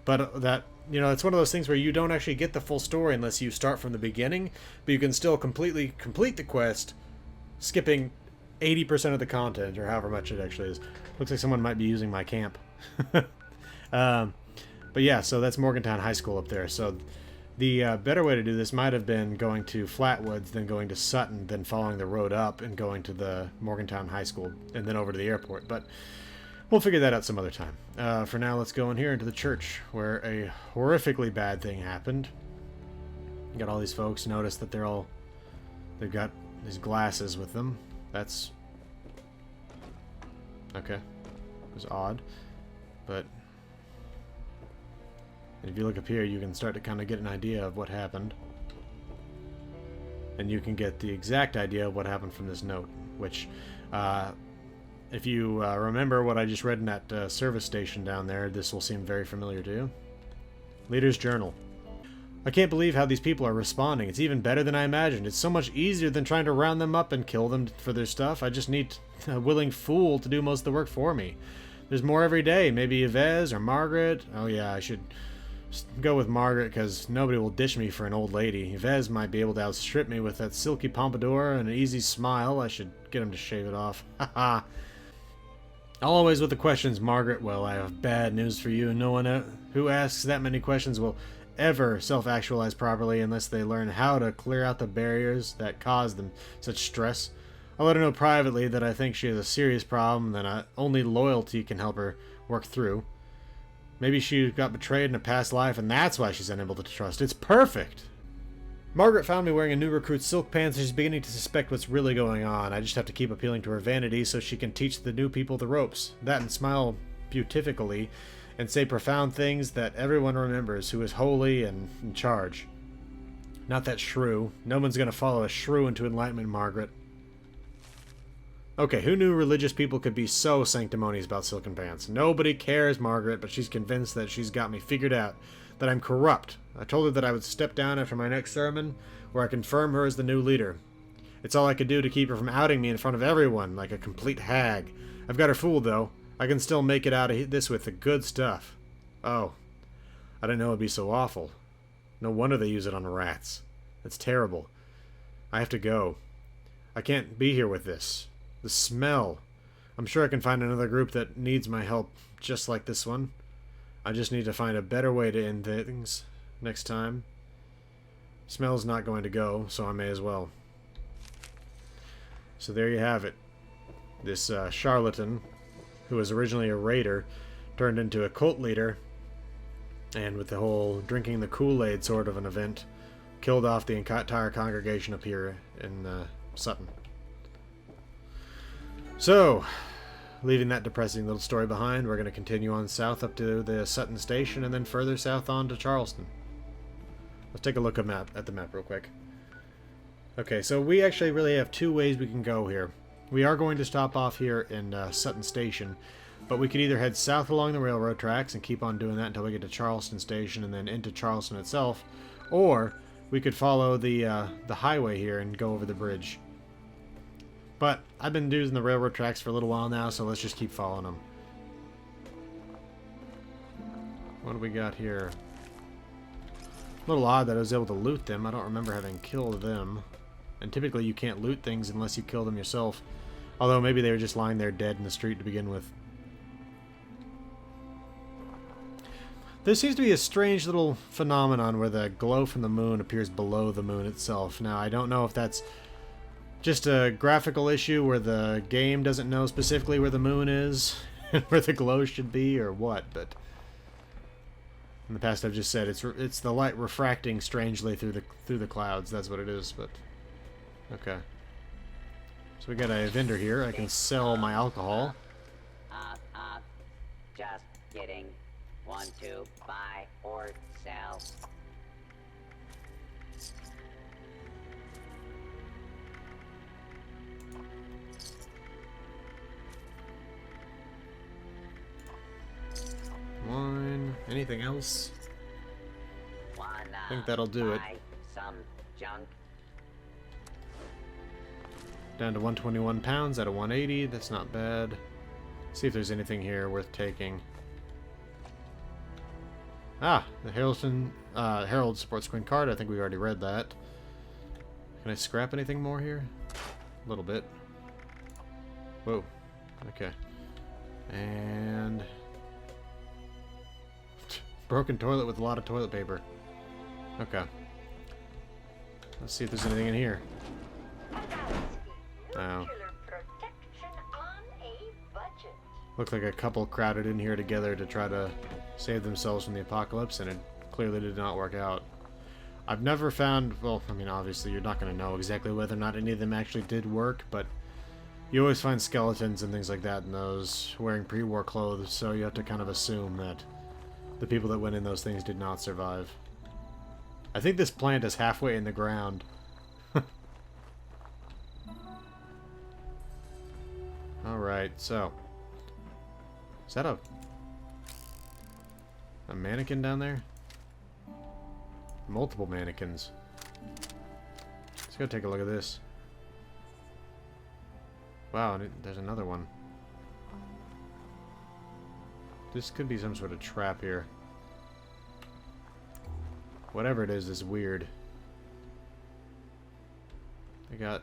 But that, you know, it's one of those things where you don't actually get the full story unless you start from the beginning, but you can still completely complete the quest, skipping 80% of the content, or however much it actually is. Looks like someone might be using my camp. But yeah, so that's Morgantown High School up there. So the better way to do this might have been going to Flatwoods, then going to Sutton, then following the road up and going to the Morgantown High School, and then over to the airport. But we'll figure that out some other time. For now, let's go in here into the church, where a horrifically bad thing happened. You got all these folks. Notice that they've got these glasses with them. That's Okay. It was odd. But if you look up here, you can start to kind of get an idea of what happened. And you can get the exact idea of what happened from this note, which, if you remember what I just read in that service station down there, this will seem very familiar to you. Leader's Journal. I can't believe how these people are responding. It's even better than I imagined. It's so much easier than trying to round them up and kill them for their stuff. I just need a willing fool to do most of the work for me. There's more every day. Maybe Yves or Margaret. Oh yeah, I should go with Margaret because nobody will ditch me for an old lady. Yves might be able to outstrip me with that silky pompadour and an easy smile. I should get him to shave it off. Haha. Always with the questions, Margaret. Well, I have bad news for you. No one who asks that many questions will ever self-actualize properly unless they learn how to clear out the barriers that cause them such stress. I'll let her know privately that I think she has a serious problem that only loyalty can help her work through. Maybe she got betrayed in a past life and that's why she's unable to trust. It's perfect! Margaret found me wearing a new recruit's silk pants and she's beginning to suspect what's really going on. I just have to keep appealing to her vanity so she can teach the new people the ropes. That and smile beatifically and say profound things that everyone remembers who is holy and in charge. Not that shrew. No one's going to follow a shrew into enlightenment, Margaret. Okay, who knew religious people could be so sanctimonious about silken pants? Nobody cares, Margaret, but she's convinced that she's got me figured out, that I'm corrupt. I told her that I would step down after my next sermon, where I confirm her as the new leader. It's all I could do to keep her from outing me in front of everyone, like a complete hag. I've got her fooled, though. I can still make it out of this with the good stuff. Oh, I didn't know it'd be so awful. No wonder they use it on rats. It's terrible. I have to go. I can't be here with this. The smell. I'm sure I can find another group that needs my help just like this one. I just need to find a better way to end things next time. Smell's not going to go, so I may as well. So there you have it. This charlatan, who was originally a raider, turned into a cult leader, and with the whole drinking the Kool-Aid sort of an event, killed off the entire congregation up here in Sutton. So, leaving that depressing little story behind, we're going to continue on south up to the Sutton Station and then further south on to Charleston. Let's take a look at the map real quick. Okay, so we actually really have two ways we can go here. We are going to stop off here in Sutton Station, but we could either head south along the railroad tracks and keep on doing that until we get to Charleston Station and then into Charleston itself, or we could follow the highway here and go over the bridge. But I've been using the railroad tracks for a little while now, so let's just keep following them. What do we got here? A little odd that I was able to loot them. I don't remember having killed them. And typically you can't loot things unless you kill them yourself. Although maybe they were just lying there dead in the street to begin with. There seems to be a strange little phenomenon where the glow from the moon appears below the moon itself. Now, I don't know if that's just a graphical issue where the game doesn't know specifically where the moon is and where the glow should be or what, but in the past I've just said it's the light refracting strangely through the clouds. That's what it is, but okay. So we got a vendor here. I can sell my alcohol. Just kidding. Want to buy or sell? Wine. Anything else? Wanna I think that'll do it. buy some junk? Down to 121 pounds out of 180. That's not bad. See if there's anything here worth taking. Ah, the Herald Sports Queen card. I think we already read that. Can I scrap anything more here? A little bit. Whoa. Okay. And broken toilet with a lot of toilet paper. Okay. Let's see if there's anything in here. Oh. Looked like a couple crowded in here together to try to save themselves from the apocalypse, and it clearly did not work out. I've never found, well, I mean, obviously you're not going to know exactly whether or not any of them actually did work, but You always find skeletons and things like that in those, wearing pre-war clothes, so you have to kind of assume that the people that went in those things did not survive. I think this plant is halfway in the ground. Alright, so. Is that a mannequin down there? Multiple mannequins. Let's go take a look at this. Wow, and there's another one. This could be some sort of trap here. Whatever it is weird. They got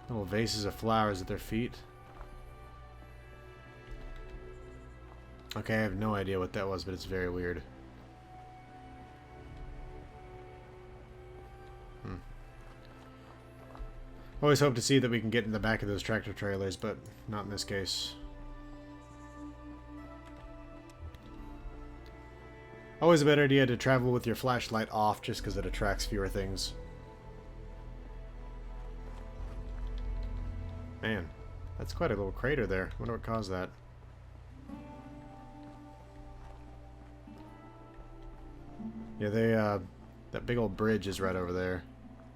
little vases of flowers at their feet. Okay, I have no idea what that was, but it's very weird. Always hope to see that we can get in the back of those tractor trailers, but not in this case. Always a better idea to travel with your flashlight off just because it attracts fewer things. Man, that's quite a little crater there. I wonder what caused that. Yeah, that big old bridge is right over there.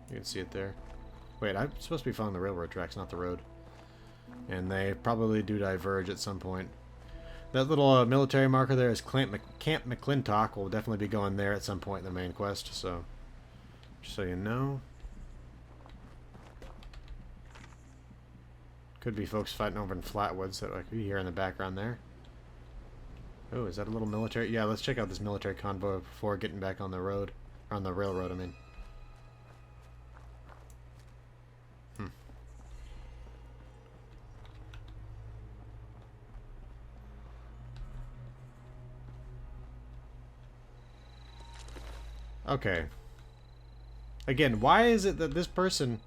You can see it there. Wait, I'm supposed to be following the railroad tracks, not the road. And they probably do diverge at some point. That little military marker there is Camp McClintock. We'll definitely be going there at some point in the main quest, so just so you know. Could be folks fighting over in Flatwoods that I could hear in the background there. Oh, is that a little military? Yeah, let's check out this military convoy before getting back on the road. Or on the railroad, I mean. Okay. Again, why is it that this person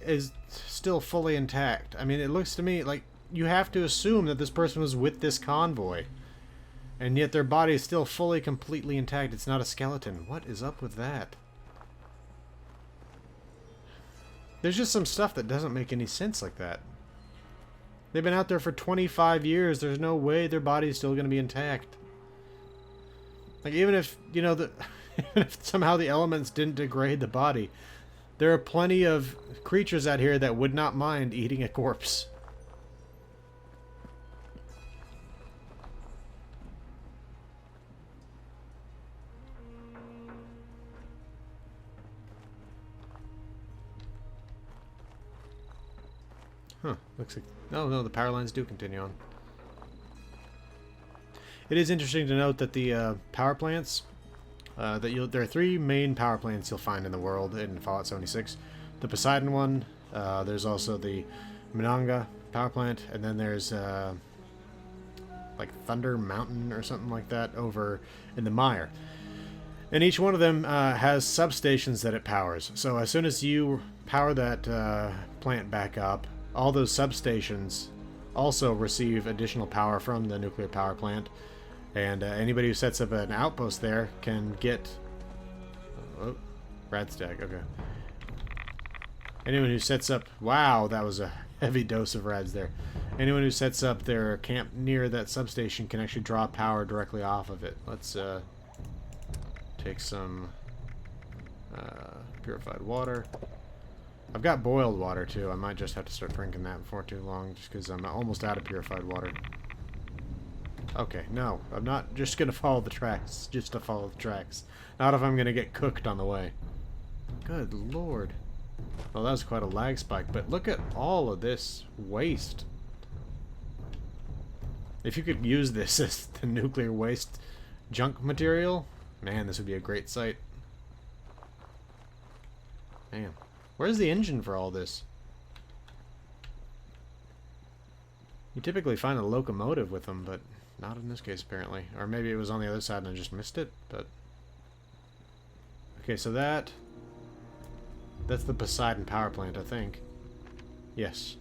is still fully intact? I mean, it looks to me like you have to assume that this person was with this convoy. And yet their body is still fully, completely intact. It's not a skeleton. What is up with that? There's just some stuff that doesn't make any sense like that. They've been out there for 25 years. There's no way their body is still going to be intact. Like, even if, you know, even if somehow the elements didn't degrade the body, there are plenty of creatures out here that would not mind eating a corpse. Huh, looks like... No, the power lines do continue on. It is interesting to note that the power plants, there are 3 main power plants you'll find in the world in Fallout 76. The Poseidon one, there's also the Minanga power plant, and then there's like Thunder Mountain or something like that over in the Mire. And each one of them has substations that it powers. So as soon as you power that plant back up, all those substations also receive additional power from the nuclear power plant. And anybody who sets up an outpost there can get... Oh, Radstag, okay. Anyone who sets up... Wow, that was a heavy dose of rads there. Anyone who sets up their camp near that substation can actually draw power directly off of it. Let's take some purified water. I've got boiled water too. I might just have to start drinking that before too long, just because I'm almost out of purified water. Okay, no, I'm not just going to follow the tracks, just to follow the tracks. Not if I'm going to get cooked on the way. Good lord. Well, that was quite a lag spike, but look at all of this waste. If you could use this as the nuclear waste junk material, man, this would be a great site. Man, where's the engine for all this? You typically find a locomotive with them, but not in this case, apparently. Or maybe it was on the other side and I just missed it, but... Okay, so that's the Poseidon power plant, I think. Yes.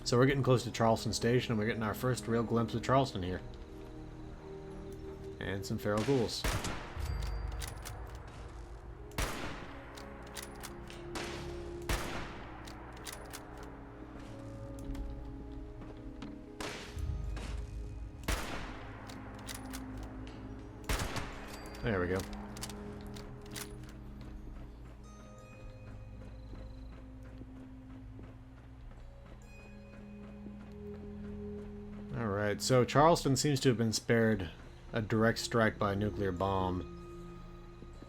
So we're getting close to Charleston Station, and we're getting our first real glimpse of Charleston here. And some feral ghouls. There we go. Alright, so Charleston seems to have been spared a direct strike by a nuclear bomb.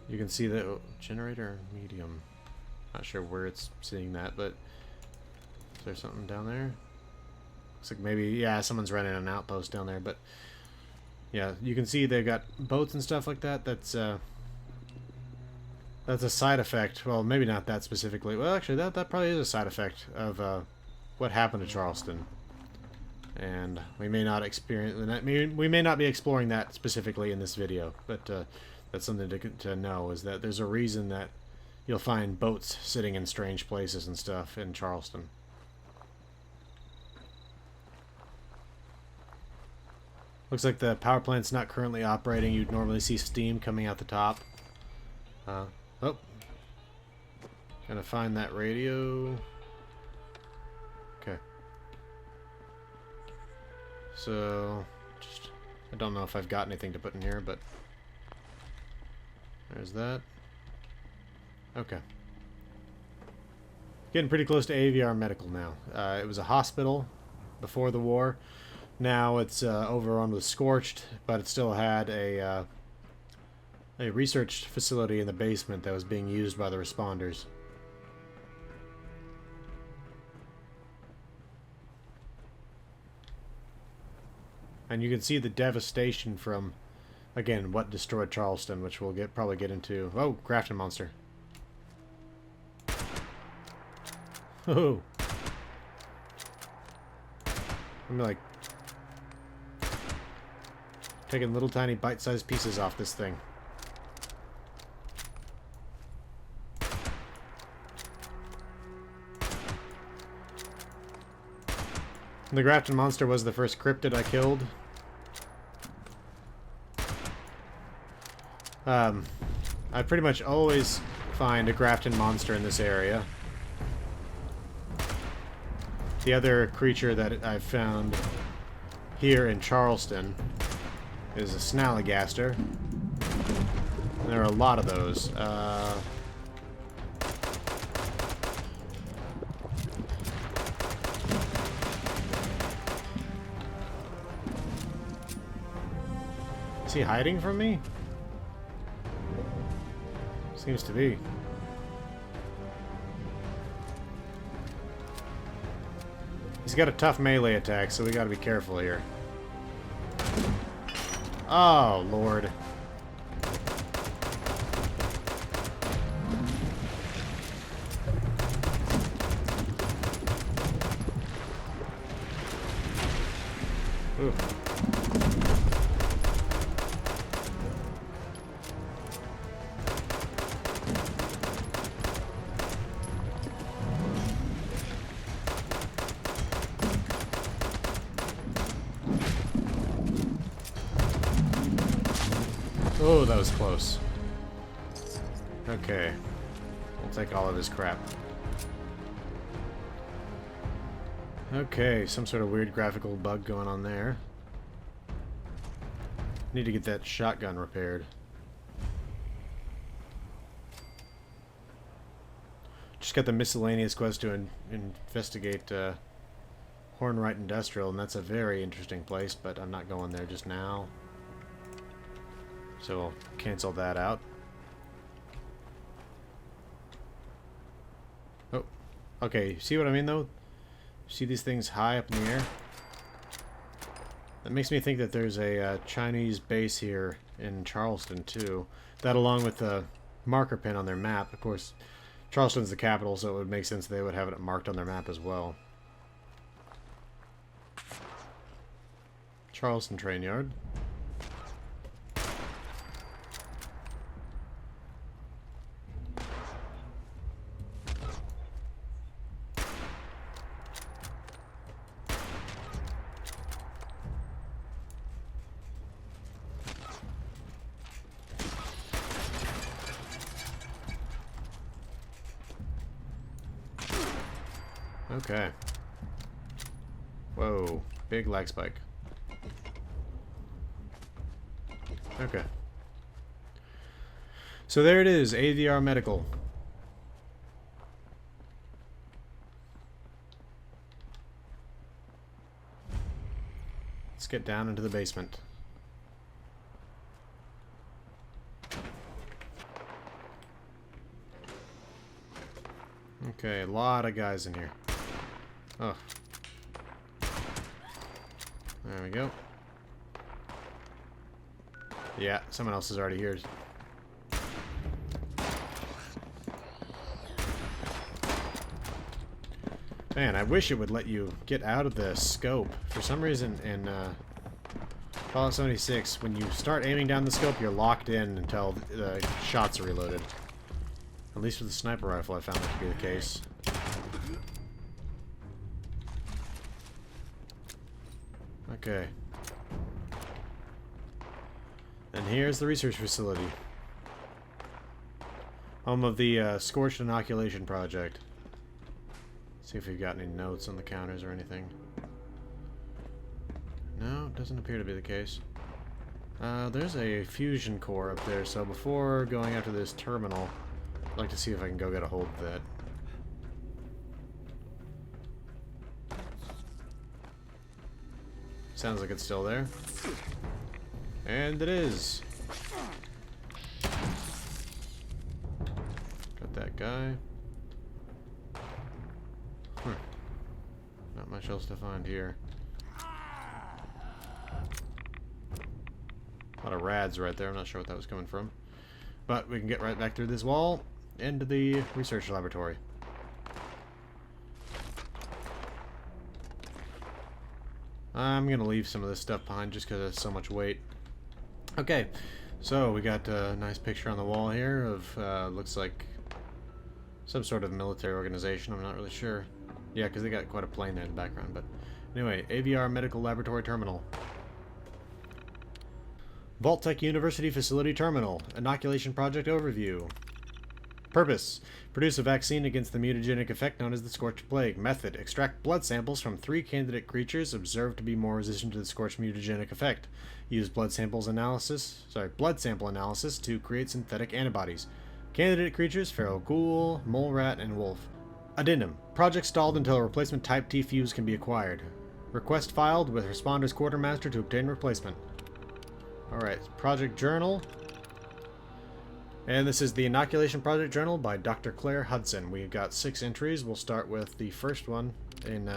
You can see the generator medium. Not sure where it's seeing that, but is there something down there? Looks like maybe, yeah, someone's running an outpost down there, but yeah, you can see they've got boats and stuff like that. That's a side effect. Well, maybe not that specifically. Well, actually, that probably is a side effect of what happened to Charleston. And we may not we may not be exploring that specifically in this video, but that's something to know, is that there's a reason that you'll find boats sitting in strange places and stuff in Charleston. Looks like the power plant's not currently operating. You'd normally see steam coming out the top. Oh. Gonna find that radio. Okay. So, I don't know if I've got anything to put in here, but there's that. Okay. Getting pretty close to AVR Medical now. It was a hospital before the war. Now it's overrun with Scorched, but it still had a research facility in the basement that was being used by the responders. And you can see the devastation from, again, what destroyed Charleston, which we'll probably get into. Oh, Grafton monster. Oh. I'm like taking little tiny bite-sized pieces off this thing. The Grafton monster was the first cryptid I killed. I pretty much always find a Grafton monster in this area. The other creature that I've found here in Charleston is a Snallygaster. And there are a lot of those. Is he hiding from me? Seems to be. He's got a tough melee attack, so we gotta be careful here. Oh, Lord. Ooh. Oh, that was close. Okay. We'll take all of his crap. Okay, some sort of weird graphical bug going on there. Need to get that shotgun repaired. Just got the miscellaneous quest to investigate Hornwright Industrial, and that's a very interesting place, but I'm not going there just now. So we'll cancel that out. Oh, okay. See what I mean, though? See these things high up in the air? That makes me think that there's a Chinese base here in Charleston, too. That, along with the marker pin on their map. Of course, Charleston's the capital, so it would make sense they would have it marked on their map as well. Charleston train yard. Okay. Whoa, big lag spike. Okay. So there it is, AVR Medical. Let's get down into the basement. Okay, a lot of guys in here. Oh. There we go. Yeah, someone else is already here. Man, I wish it would let you get out of the scope. For some reason in Fallout76, when you start aiming down the scope, you're locked in until the shots are reloaded. At least with the sniper rifle, I found that to be the case. Okay. And here's the research facility. Home of the Scorched Inoculation project. See if we've got any notes on the counters or anything. No, doesn't appear to be the case. There's a fusion core up there, so before going after this terminal, I'd like to see if I can go get a hold of that. Sounds like it's still there. And it is. Got that guy. Not much else to find here. A lot of rads right there. I'm not sure what that was coming from. But we can get right back through this wall into the research laboratory. I'm going to leave some of this stuff behind just because it's so much weight. Okay, so we got a nice picture on the wall here of, looks like some sort of military organization. I'm not really sure. Yeah, because they got quite a plane there in the background. But anyway, AVR Medical Laboratory Terminal. Vault-Tec University Facility Terminal. Inoculation Project Overview. Purpose: produce a vaccine against the mutagenic effect known as the Scorched Plague. Method: extract blood samples from 3 candidate creatures observed to be more resistant to the Scorched mutagenic effect. Use blood sample analysis to create synthetic antibodies. Candidate creatures: feral ghoul, mole rat, and wolf. Addendum: project stalled until a replacement Type T fuse can be acquired. Request filed with Responder's Quartermaster to obtain replacement. Alright, Project Journal. And this is the Inoculation Project Journal by Dr. Claire Hudson. We've got 6 entries. We'll start with the first one in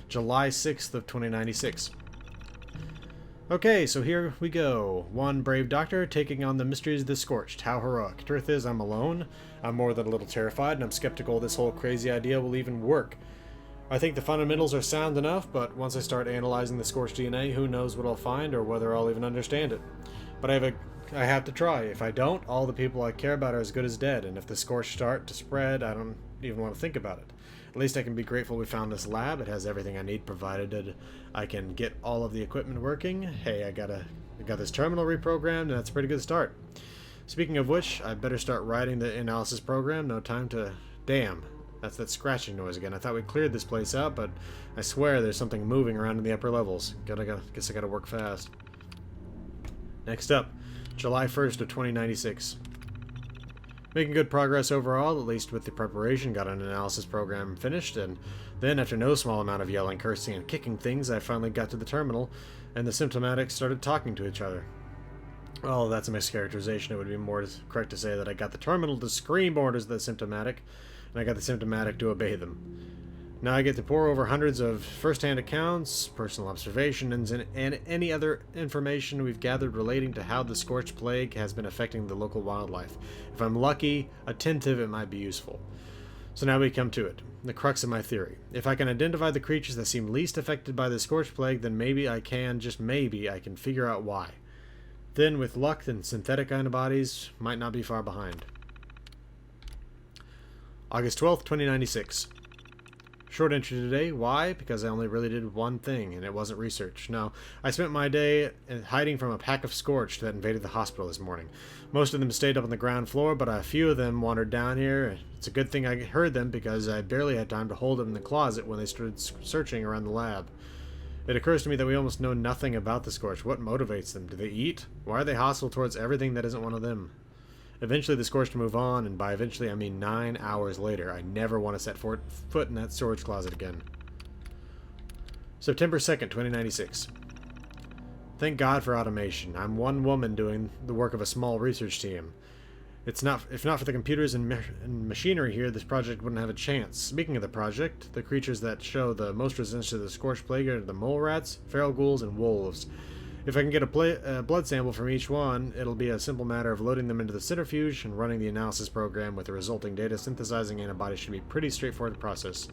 July 6th of 2096. Okay, so here we go. One brave doctor taking on the mysteries of the Scorched. How heroic. Truth is, I'm alone. I'm more than a little terrified, and I'm skeptical this whole crazy idea will even work. I think the fundamentals are sound enough, but once I start analyzing the Scorched DNA, who knows what I'll find or whether I'll even understand it. But I have to try. If I don't, all the people I care about are as good as dead, and if the Scorched start to spread, I don't even want to think about it. At least I can be grateful we found this lab. It has everything I need, provided I can get all of the equipment working. Hey, I got this terminal reprogrammed, and that's a pretty good start. Speaking of which, I better start writing the analysis program. No time to... Damn, that's that scratching noise again. I thought we cleared this place out, but I swear there's something moving around in the upper levels. Guess I gotta work fast. Next up, July 1st of 2096. Making good progress overall, at least with the preparation. Got an analysis program finished, and then after no small amount of yelling, cursing, and kicking things, I finally got to the terminal, and the symptomatics started talking to each other. Well, that's a mischaracterization. It would be more correct to say that I got the terminal to scream orders of the symptomatic, and I got the symptomatic to obey them. Now I get to pour over hundreds of first-hand accounts, personal observations, and any other information we've gathered relating to how the Scorched Plague has been affecting the local wildlife. If I'm lucky, attentive, it might be useful. So now we come to it, the crux of my theory. If I can identify the creatures that seem least affected by the Scorched Plague, then maybe I can, just maybe, I can figure out why. Then, with luck, then synthetic antibodies might not be far behind. August 12th, 2096. Short entry today. Why? Because I only really did one thing, and it wasn't research. No, I spent my day hiding from a pack of Scorched that invaded the hospital this morning. Most of them stayed up on the ground floor, but a few of them wandered down here. It's a good thing I heard them, because I barely had time to hold them in the closet when they started searching around the lab. It occurs to me that we almost know nothing about the Scorched. What motivates them? Do they eat? Why are they hostile towards everything that isn't one of them? Eventually the Scorched move on, and by eventually I mean 9 hours later. I never want to set foot in that storage closet again. September 2nd, 2096. Thank God for automation. I'm one woman doing the work of a small research team. If not for the computers and machinery here, this project wouldn't have a chance. Speaking of the project, the creatures that show the most resistance to the Scorched Plague are the mole rats, feral ghouls, and wolves. If I can get a blood sample from each one, it'll be a simple matter of loading them into the centrifuge and running the analysis program with the resulting data. Synthesizing antibodies should be a pretty straightforward process.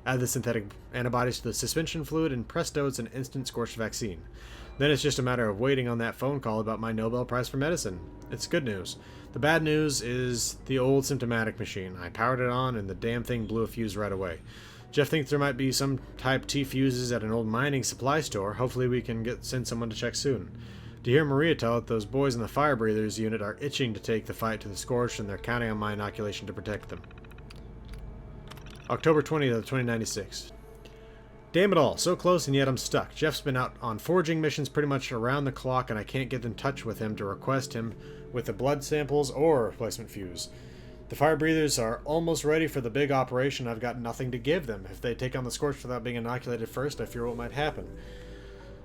Add the synthetic antibodies to the suspension fluid, and presto, it's an instant Scorched vaccine. Then it's just a matter of waiting on that phone call about my Nobel Prize for Medicine. It's good news. The bad news is the old symptomatic machine. I powered it on, and the damn thing blew a fuse right away. Jeff thinks there might be some type T fuses at an old mining supply store. Hopefully we can send someone to check soon. To hear Maria tell it, those boys in the fire breathers unit are itching to take the fight to the Scorched, and they're counting on my inoculation to protect them. October 20th, 2096. Damn it all, so close and yet I'm stuck. Jeff's been out on foraging missions pretty much around the clock, and I can't get in touch with him to request him with the blood samples or replacement fuse. The fire breathers are almost ready for the big operation. I've got nothing to give them. If they take on the Scorched without being inoculated first, I fear what might happen.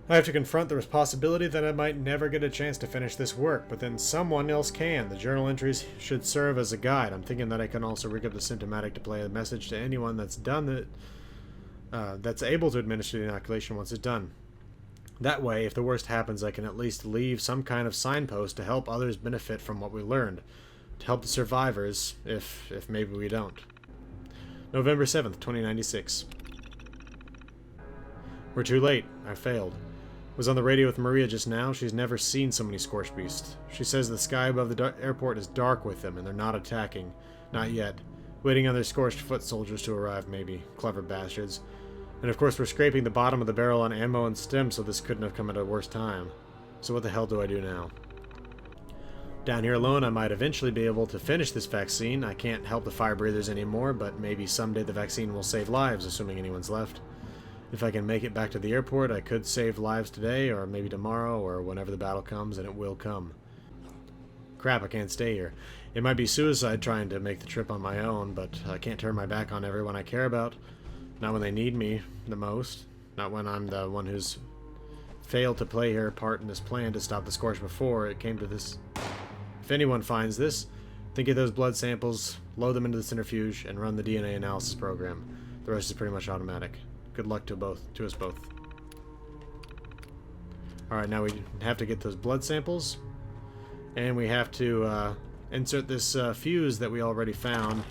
I have to confront the possibility that I might never get a chance to finish this work, but then someone else can. The journal entries should serve as a guide. I'm thinking that I can also rig up the symptomatic to play a message to anyone that's done it, that's able to administer the inoculation once it's done. That way, if the worst happens, I can at least leave some kind of signpost to help others benefit from what we learned. To help the survivors, if maybe we don't. November 7th, 2096. We're too late. I failed. Was on the radio with Maria just now. She's never seen so many Scorched beasts. She says the sky above the airport is dark with them, and they're not attacking. Not yet. Waiting on their Scorched foot soldiers to arrive, maybe. Clever bastards. And of course we're scraping the bottom of the barrel on ammo and stim, so this couldn't have come at a worse time. So what the hell do I do now? Down here alone, I might eventually be able to finish this vaccine. I can't help the fire breathers anymore, but maybe someday the vaccine will save lives, assuming anyone's left. If I can make it back to the airport, I could save lives today, or maybe tomorrow, or whenever the battle comes, and it will come. Crap, I can't stay here. It might be suicide trying to make the trip on my own, but I can't turn my back on everyone I care about. Not when they need me the most. Not when I'm the one who's failed to play her part in this plan to stop the Scorched before it came to this. If anyone finds this, think of those blood samples, load them into the centrifuge, and run the DNA analysis program. The rest is pretty much automatic. Good luck to us both. Alright, now we have to get those blood samples, and we have to insert this fuse that we already found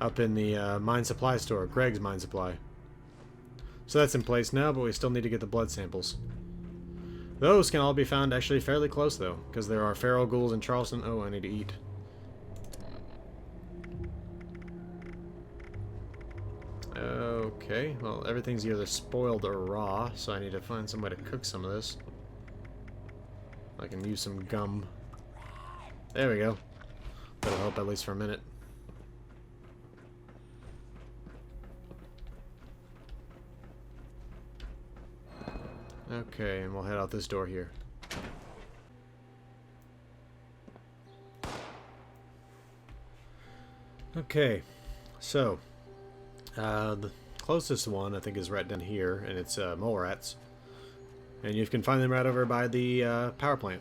up in the mine supply store, Greg's mine supply. So that's in place now, but we still need to get the blood samples. Those can all be found actually fairly close, though, because there are feral ghouls in Charleston. Oh, I need to eat. Okay, well, everything's either spoiled or raw, so I need to find some way to cook some of this. I can use some gum. There we go. That'll help at least for a minute. Okay, and we'll head out this door here. Okay, so the closest one I think is right down here, and it's mole rats, and you can find them right over by the power plant.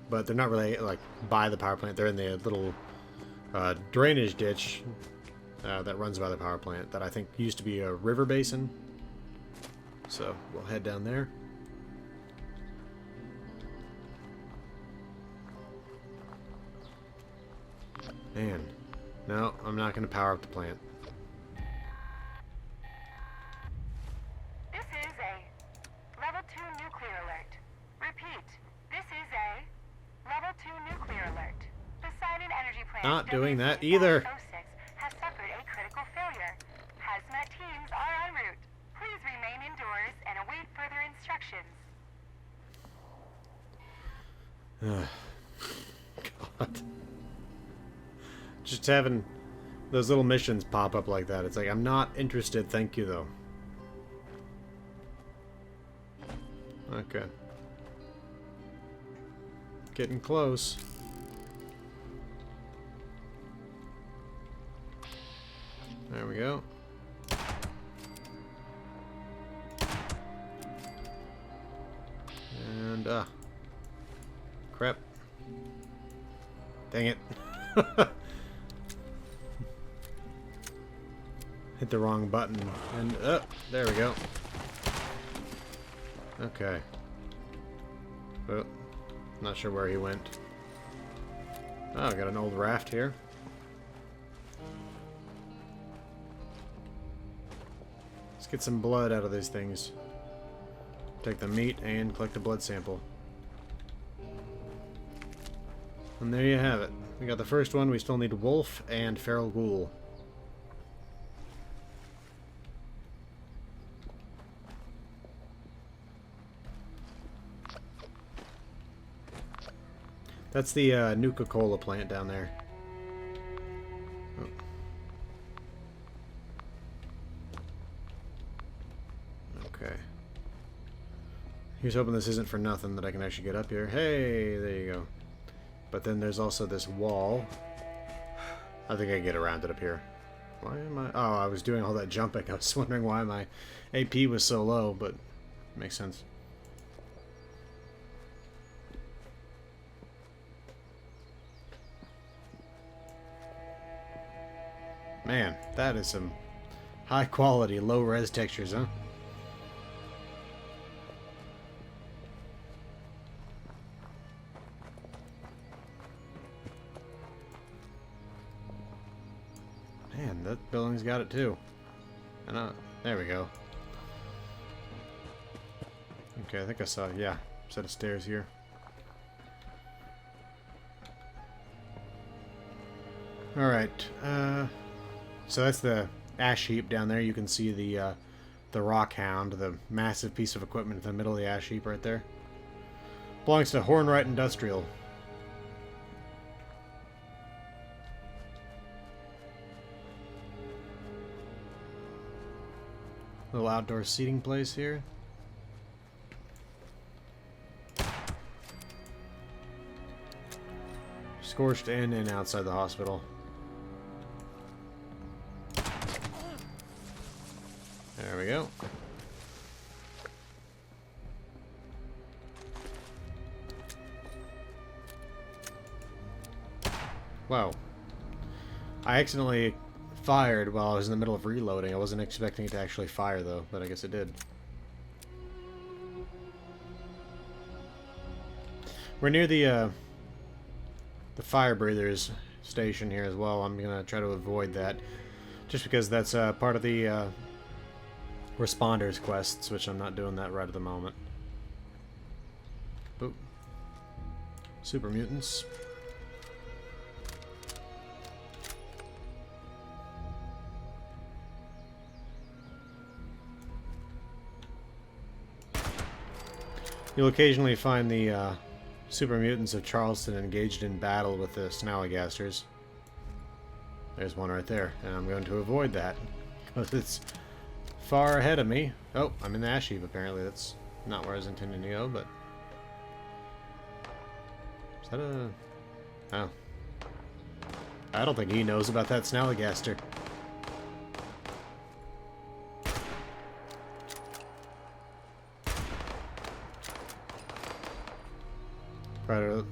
But they're not really like by the power plant. They're in the little drainage ditch that runs by the power plant that I think used to be a river basin. So we'll head down there. Man, no, I'm not going to power up the plant. This is a Level 2 nuclear alert. Repeat, this is a Level 2 nuclear alert. The Sutton Energy Plant Not doing that either. WC-06 has suffered a critical failure. Hazmat teams are en route. Please remain indoors and await further instructions. God. Just having those little missions pop up like that. It's like, I'm not interested, thank you, though. Okay. Getting close. There we go. And, crap. Dang it. Hit the wrong button. And, there we go. Okay. Well, not sure where he went. Oh, got an old raft here. Let's get some blood out of these things. Take the meat and collect a blood sample. And there you have it. We got the first one. We still need wolf and feral ghoul. That's the Nuka-Cola plant down there. Oh. Okay. Here's hoping this isn't for nothing, that I can actually get up here. Hey, there you go. But then there's also this wall. I think I can get around it up here. Why am I... Oh, I was doing all that jumping. I was wondering why my AP was so low, but it makes sense. Man, that is some high quality, low res textures, huh? Man, that building's got it too. And there we go. Okay, I think I saw, yeah, a set of stairs here. Alright, so that's the ash heap down there. You can see the rock hound, the massive piece of equipment in the middle of the ash heap right there. Belongs to Hornwright Industrial. Little outdoor seating place here. Scorched in and outside the hospital. There we go. Wow. I accidentally fired while I was in the middle of reloading. I wasn't expecting it to actually fire though, but I guess it did. We're near the fire breathers station here as well. I'm gonna try to avoid that, just because that's part of the responders quests, which I'm not doing that right at the moment. Boop. Super mutants. You'll occasionally find the super mutants of Charleston engaged in battle with the Snallygasters. There's one right there, and I'm going to avoid that because it's far ahead of me. Oh, I'm in the ash heap apparently. That's not where I was intending to go, but... Is that a... Oh. I don't think he knows about that Snallygaster.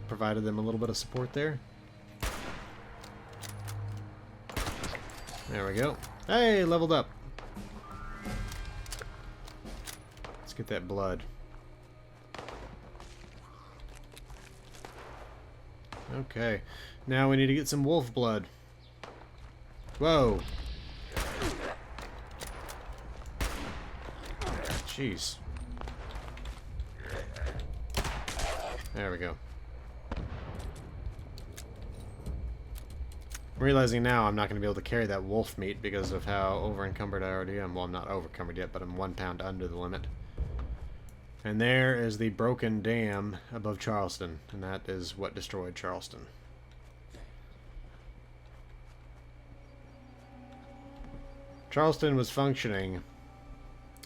Provided them a little bit of support there. There we go. Hey, leveled up. Let's get that blood. Okay. Now we need to get some wolf blood. Whoa. Jeez. There we go. I'm realizing now I'm not going to be able to carry that wolf meat because of how over-encumbered I already am. Well, I'm not over-encumbered yet, but I'm 1 pound under the limit. And there is the broken dam above Charleston, and that is what destroyed Charleston. Charleston was functioning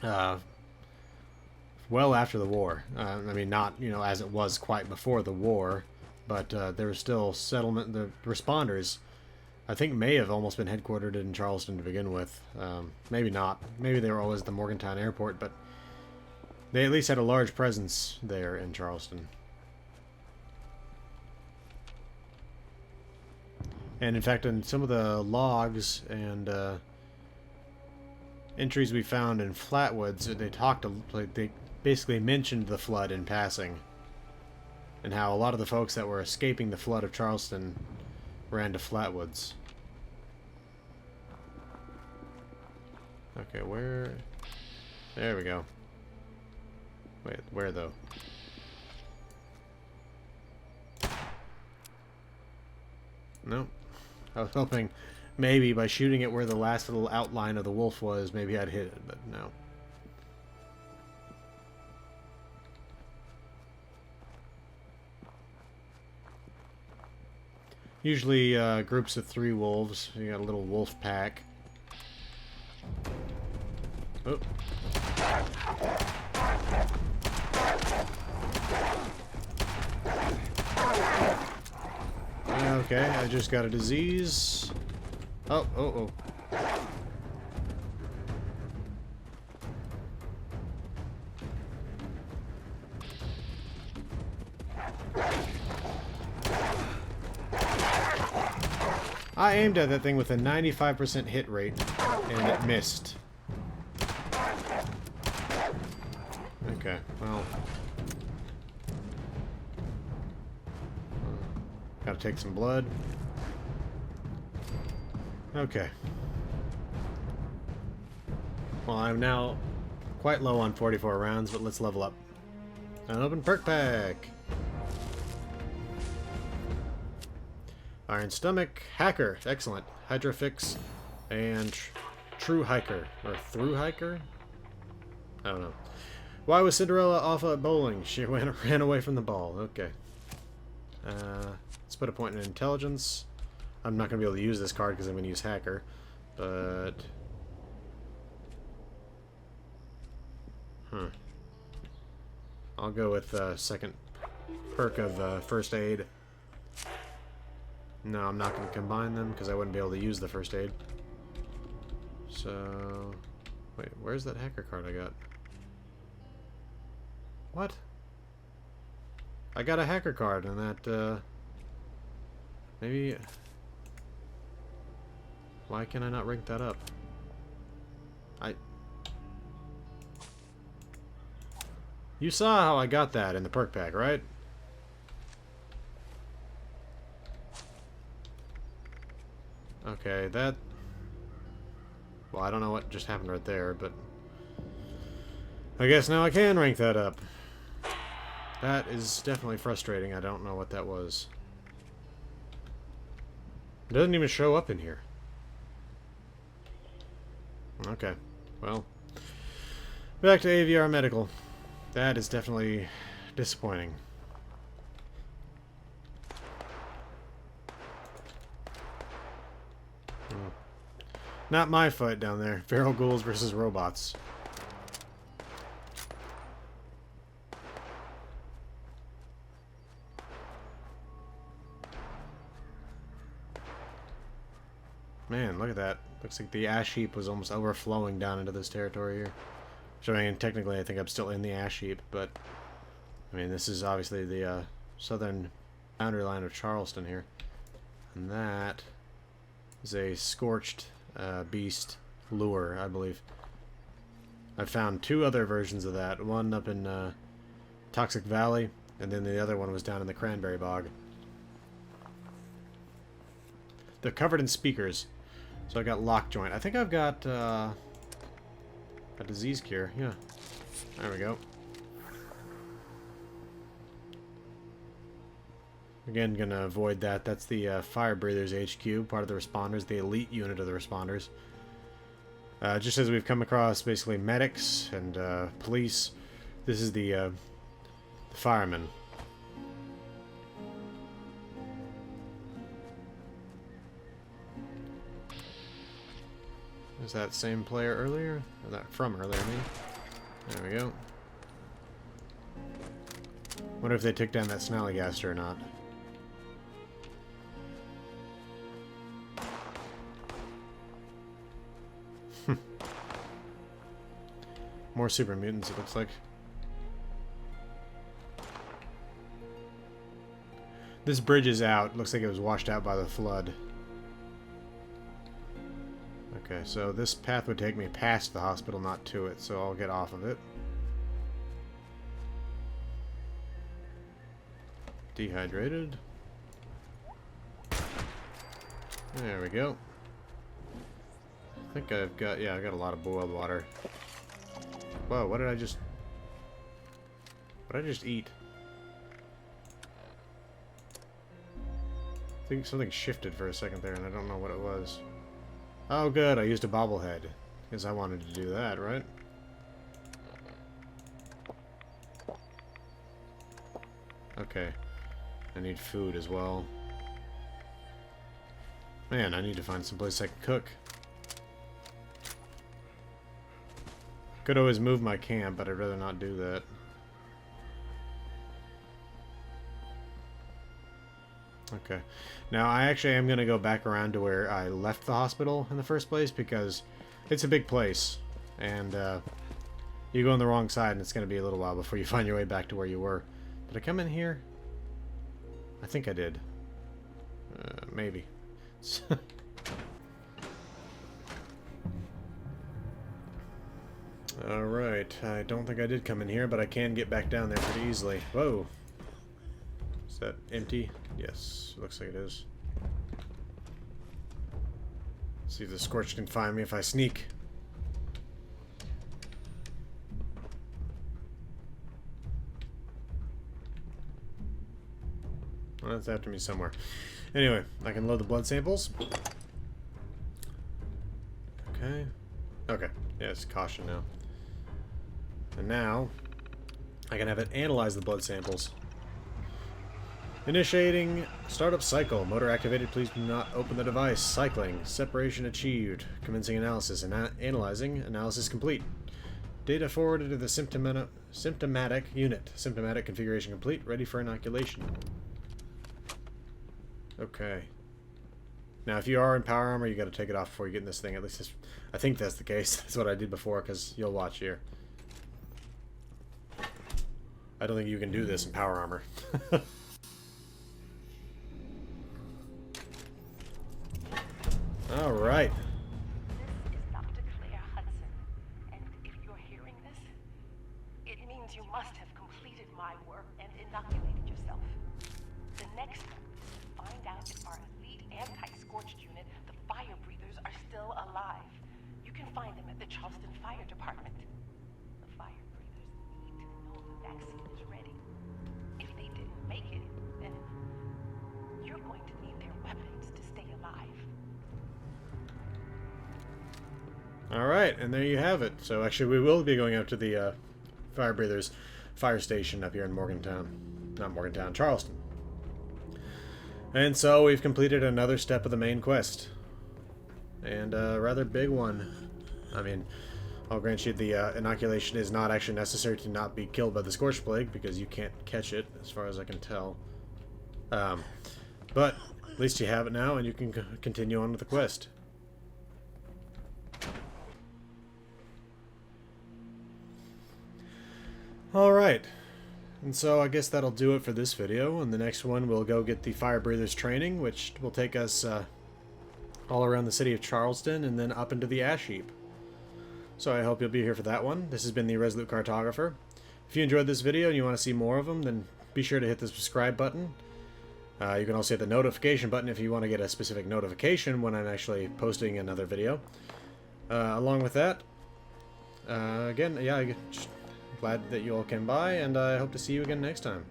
well after the war. I mean, not, you know, as it was quite before the war, but there was still settlement. The responders I think may have almost been headquartered in Charleston to begin with. Maybe not. Maybe they were always at the Morgantown Airport, but they at least had a large presence there in Charleston. And in fact, in some of the logs and entries we found in Flatwoods, they basically mentioned the flood in passing, and how a lot of the folks that were escaping the flood of Charleston ran to Flatwoods. Okay, where? There we go. Wait, where though? Nope. I was hoping maybe by shooting it where the last little outline of the wolf was, maybe I'd hit it, but no. Usually groups of 3 wolves. You got a little wolf pack. Oh. Okay, I just got a disease. Oh, oh, oh. I aimed at that thing with a 95% hit rate, and it missed. Okay, well... Gotta take some blood. Okay. Well, I'm now quite low on 44 rounds, but let's level up. An open perk pack! Iron Stomach, Hacker, excellent. Hydrofix, and True Hiker, or Through Hiker? I don't know. Why was Cinderella off at bowling? She ran away from the ball. Okay. Let's put a point in intelligence. I'm not going to be able to use this card because I'm going to use Hacker, but... I'll go with second perk of First Aid. No, I'm not going to combine them because I wouldn't be able to use the First Aid. So... Wait, where's that Hacker card I got? What? I got a Hacker card and that, maybe... Why can I not rank that up? You saw how I got that in the perk pack, right? Okay, that... Well, I don't know what just happened right there, but... I guess now I can rank that up. That is definitely frustrating. I don't know what that was. It doesn't even show up in here. Okay, well. Back to AVR Medical. That is definitely disappointing. Not my fight down there. Feral ghouls versus robots. Man, look at that. Looks like the ash heap was almost overflowing down into this territory here. So, I mean, technically I think I'm still in the ash heap, but... I mean, this is obviously the southern boundary line of Charleston here. And that is a Scorched Beast lure, I believe. I've found 2 other versions of that. One up in Toxic Valley, and then the other one was down in the Cranberry Bog. They're covered in speakers. So I got Lockjoint. I think I've got a disease cure. Yeah. There we go. Again, gonna avoid that. That's the Fire Breathers HQ, part of the responders, the elite unit of the responders. Just as we've come across basically medics and police, this is the firemen. Is that same player earlier? Or that from earlier, I mean. There we go. Wonder if they took down that Snallygaster or not. More super mutants, it looks like. This bridge is out. Looks like it was washed out by the flood. Okay, so this path would take me past the hospital, not to it, so I'll get off of it. Dehydrated. There we go. I think I've got, yeah, I got a lot of boiled water. Whoa, what did I just eat? I think something shifted for a second there and I don't know what it was. Oh good, I used a bobblehead. Because I wanted to do that, right? Okay. I need food as well. Man, I need to find someplace I can cook. Could always move my camp, but I'd rather not do that. Okay. Now, I actually am going to go back around to where I left the hospital in the first place, because it's a big place. And, you go on the wrong side, and it's going to be a little while before you find your way back to where you were. Did I come in here? I think I did. Maybe. Alright, I don't think I did come in here, but I can get back down there pretty easily. Whoa! Is that empty? Yes, looks like it is. See if the Scorched can find me if I sneak. Well, it's after me somewhere. Anyway, I can load the blood samples. Okay. Okay. Yeah, it's caution now. And now, I can have it analyze the blood samples. Initiating startup cycle. Motor activated. Please do not open the device. Cycling. Separation achieved. Commencing analysis. Analyzing. Analysis complete. Data forwarded to the symptomatic unit. Symptomatic configuration complete. Ready for inoculation. Okay. Now, if you are in power armor, you got to take it off before you get in this thing. At least I think that's the case. That's what I did before, because you'll watch here. I don't think you can do this in power armor. All right. This is Dr. Claire Hudson, and if you're hearing this, it means you must have completed my work and inoculated yourself. The next step is to find out if our elite anti-scorched unit, the fire breathers, are still alive. You can find them at the Charleston Fire Department. The fire breathers need to know the vaccine is ready. If they didn't make it, then you're going to need their weapons to stay alive. Alright, and there you have it. So actually we will be going up to the fire breathers fire station up here in Morgantown. Not Morgantown, Charleston. And so we've completed another step of the main quest. And a rather big one. I mean, I'll grant you the inoculation is not actually necessary to not be killed by the Scorched Plague, because you can't catch it, as far as I can tell. But at least you have it now, and you can continue on with the quest. Alright, and so I guess that'll do it for this video. In the next one we'll go get the fire breathers training, which will take us all around the city of Charleston and then up into the ash heap. So I hope you'll be here for that one. This has been the Resolute Cartographer. If you enjoyed this video and you want to see more of them, then be sure to hit the subscribe button. You can also hit the notification button if you want to get a specific notification when I'm actually posting another video. Along with that, again, yeah, just glad that you all came by, and I hope to see you again next time.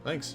Thanks.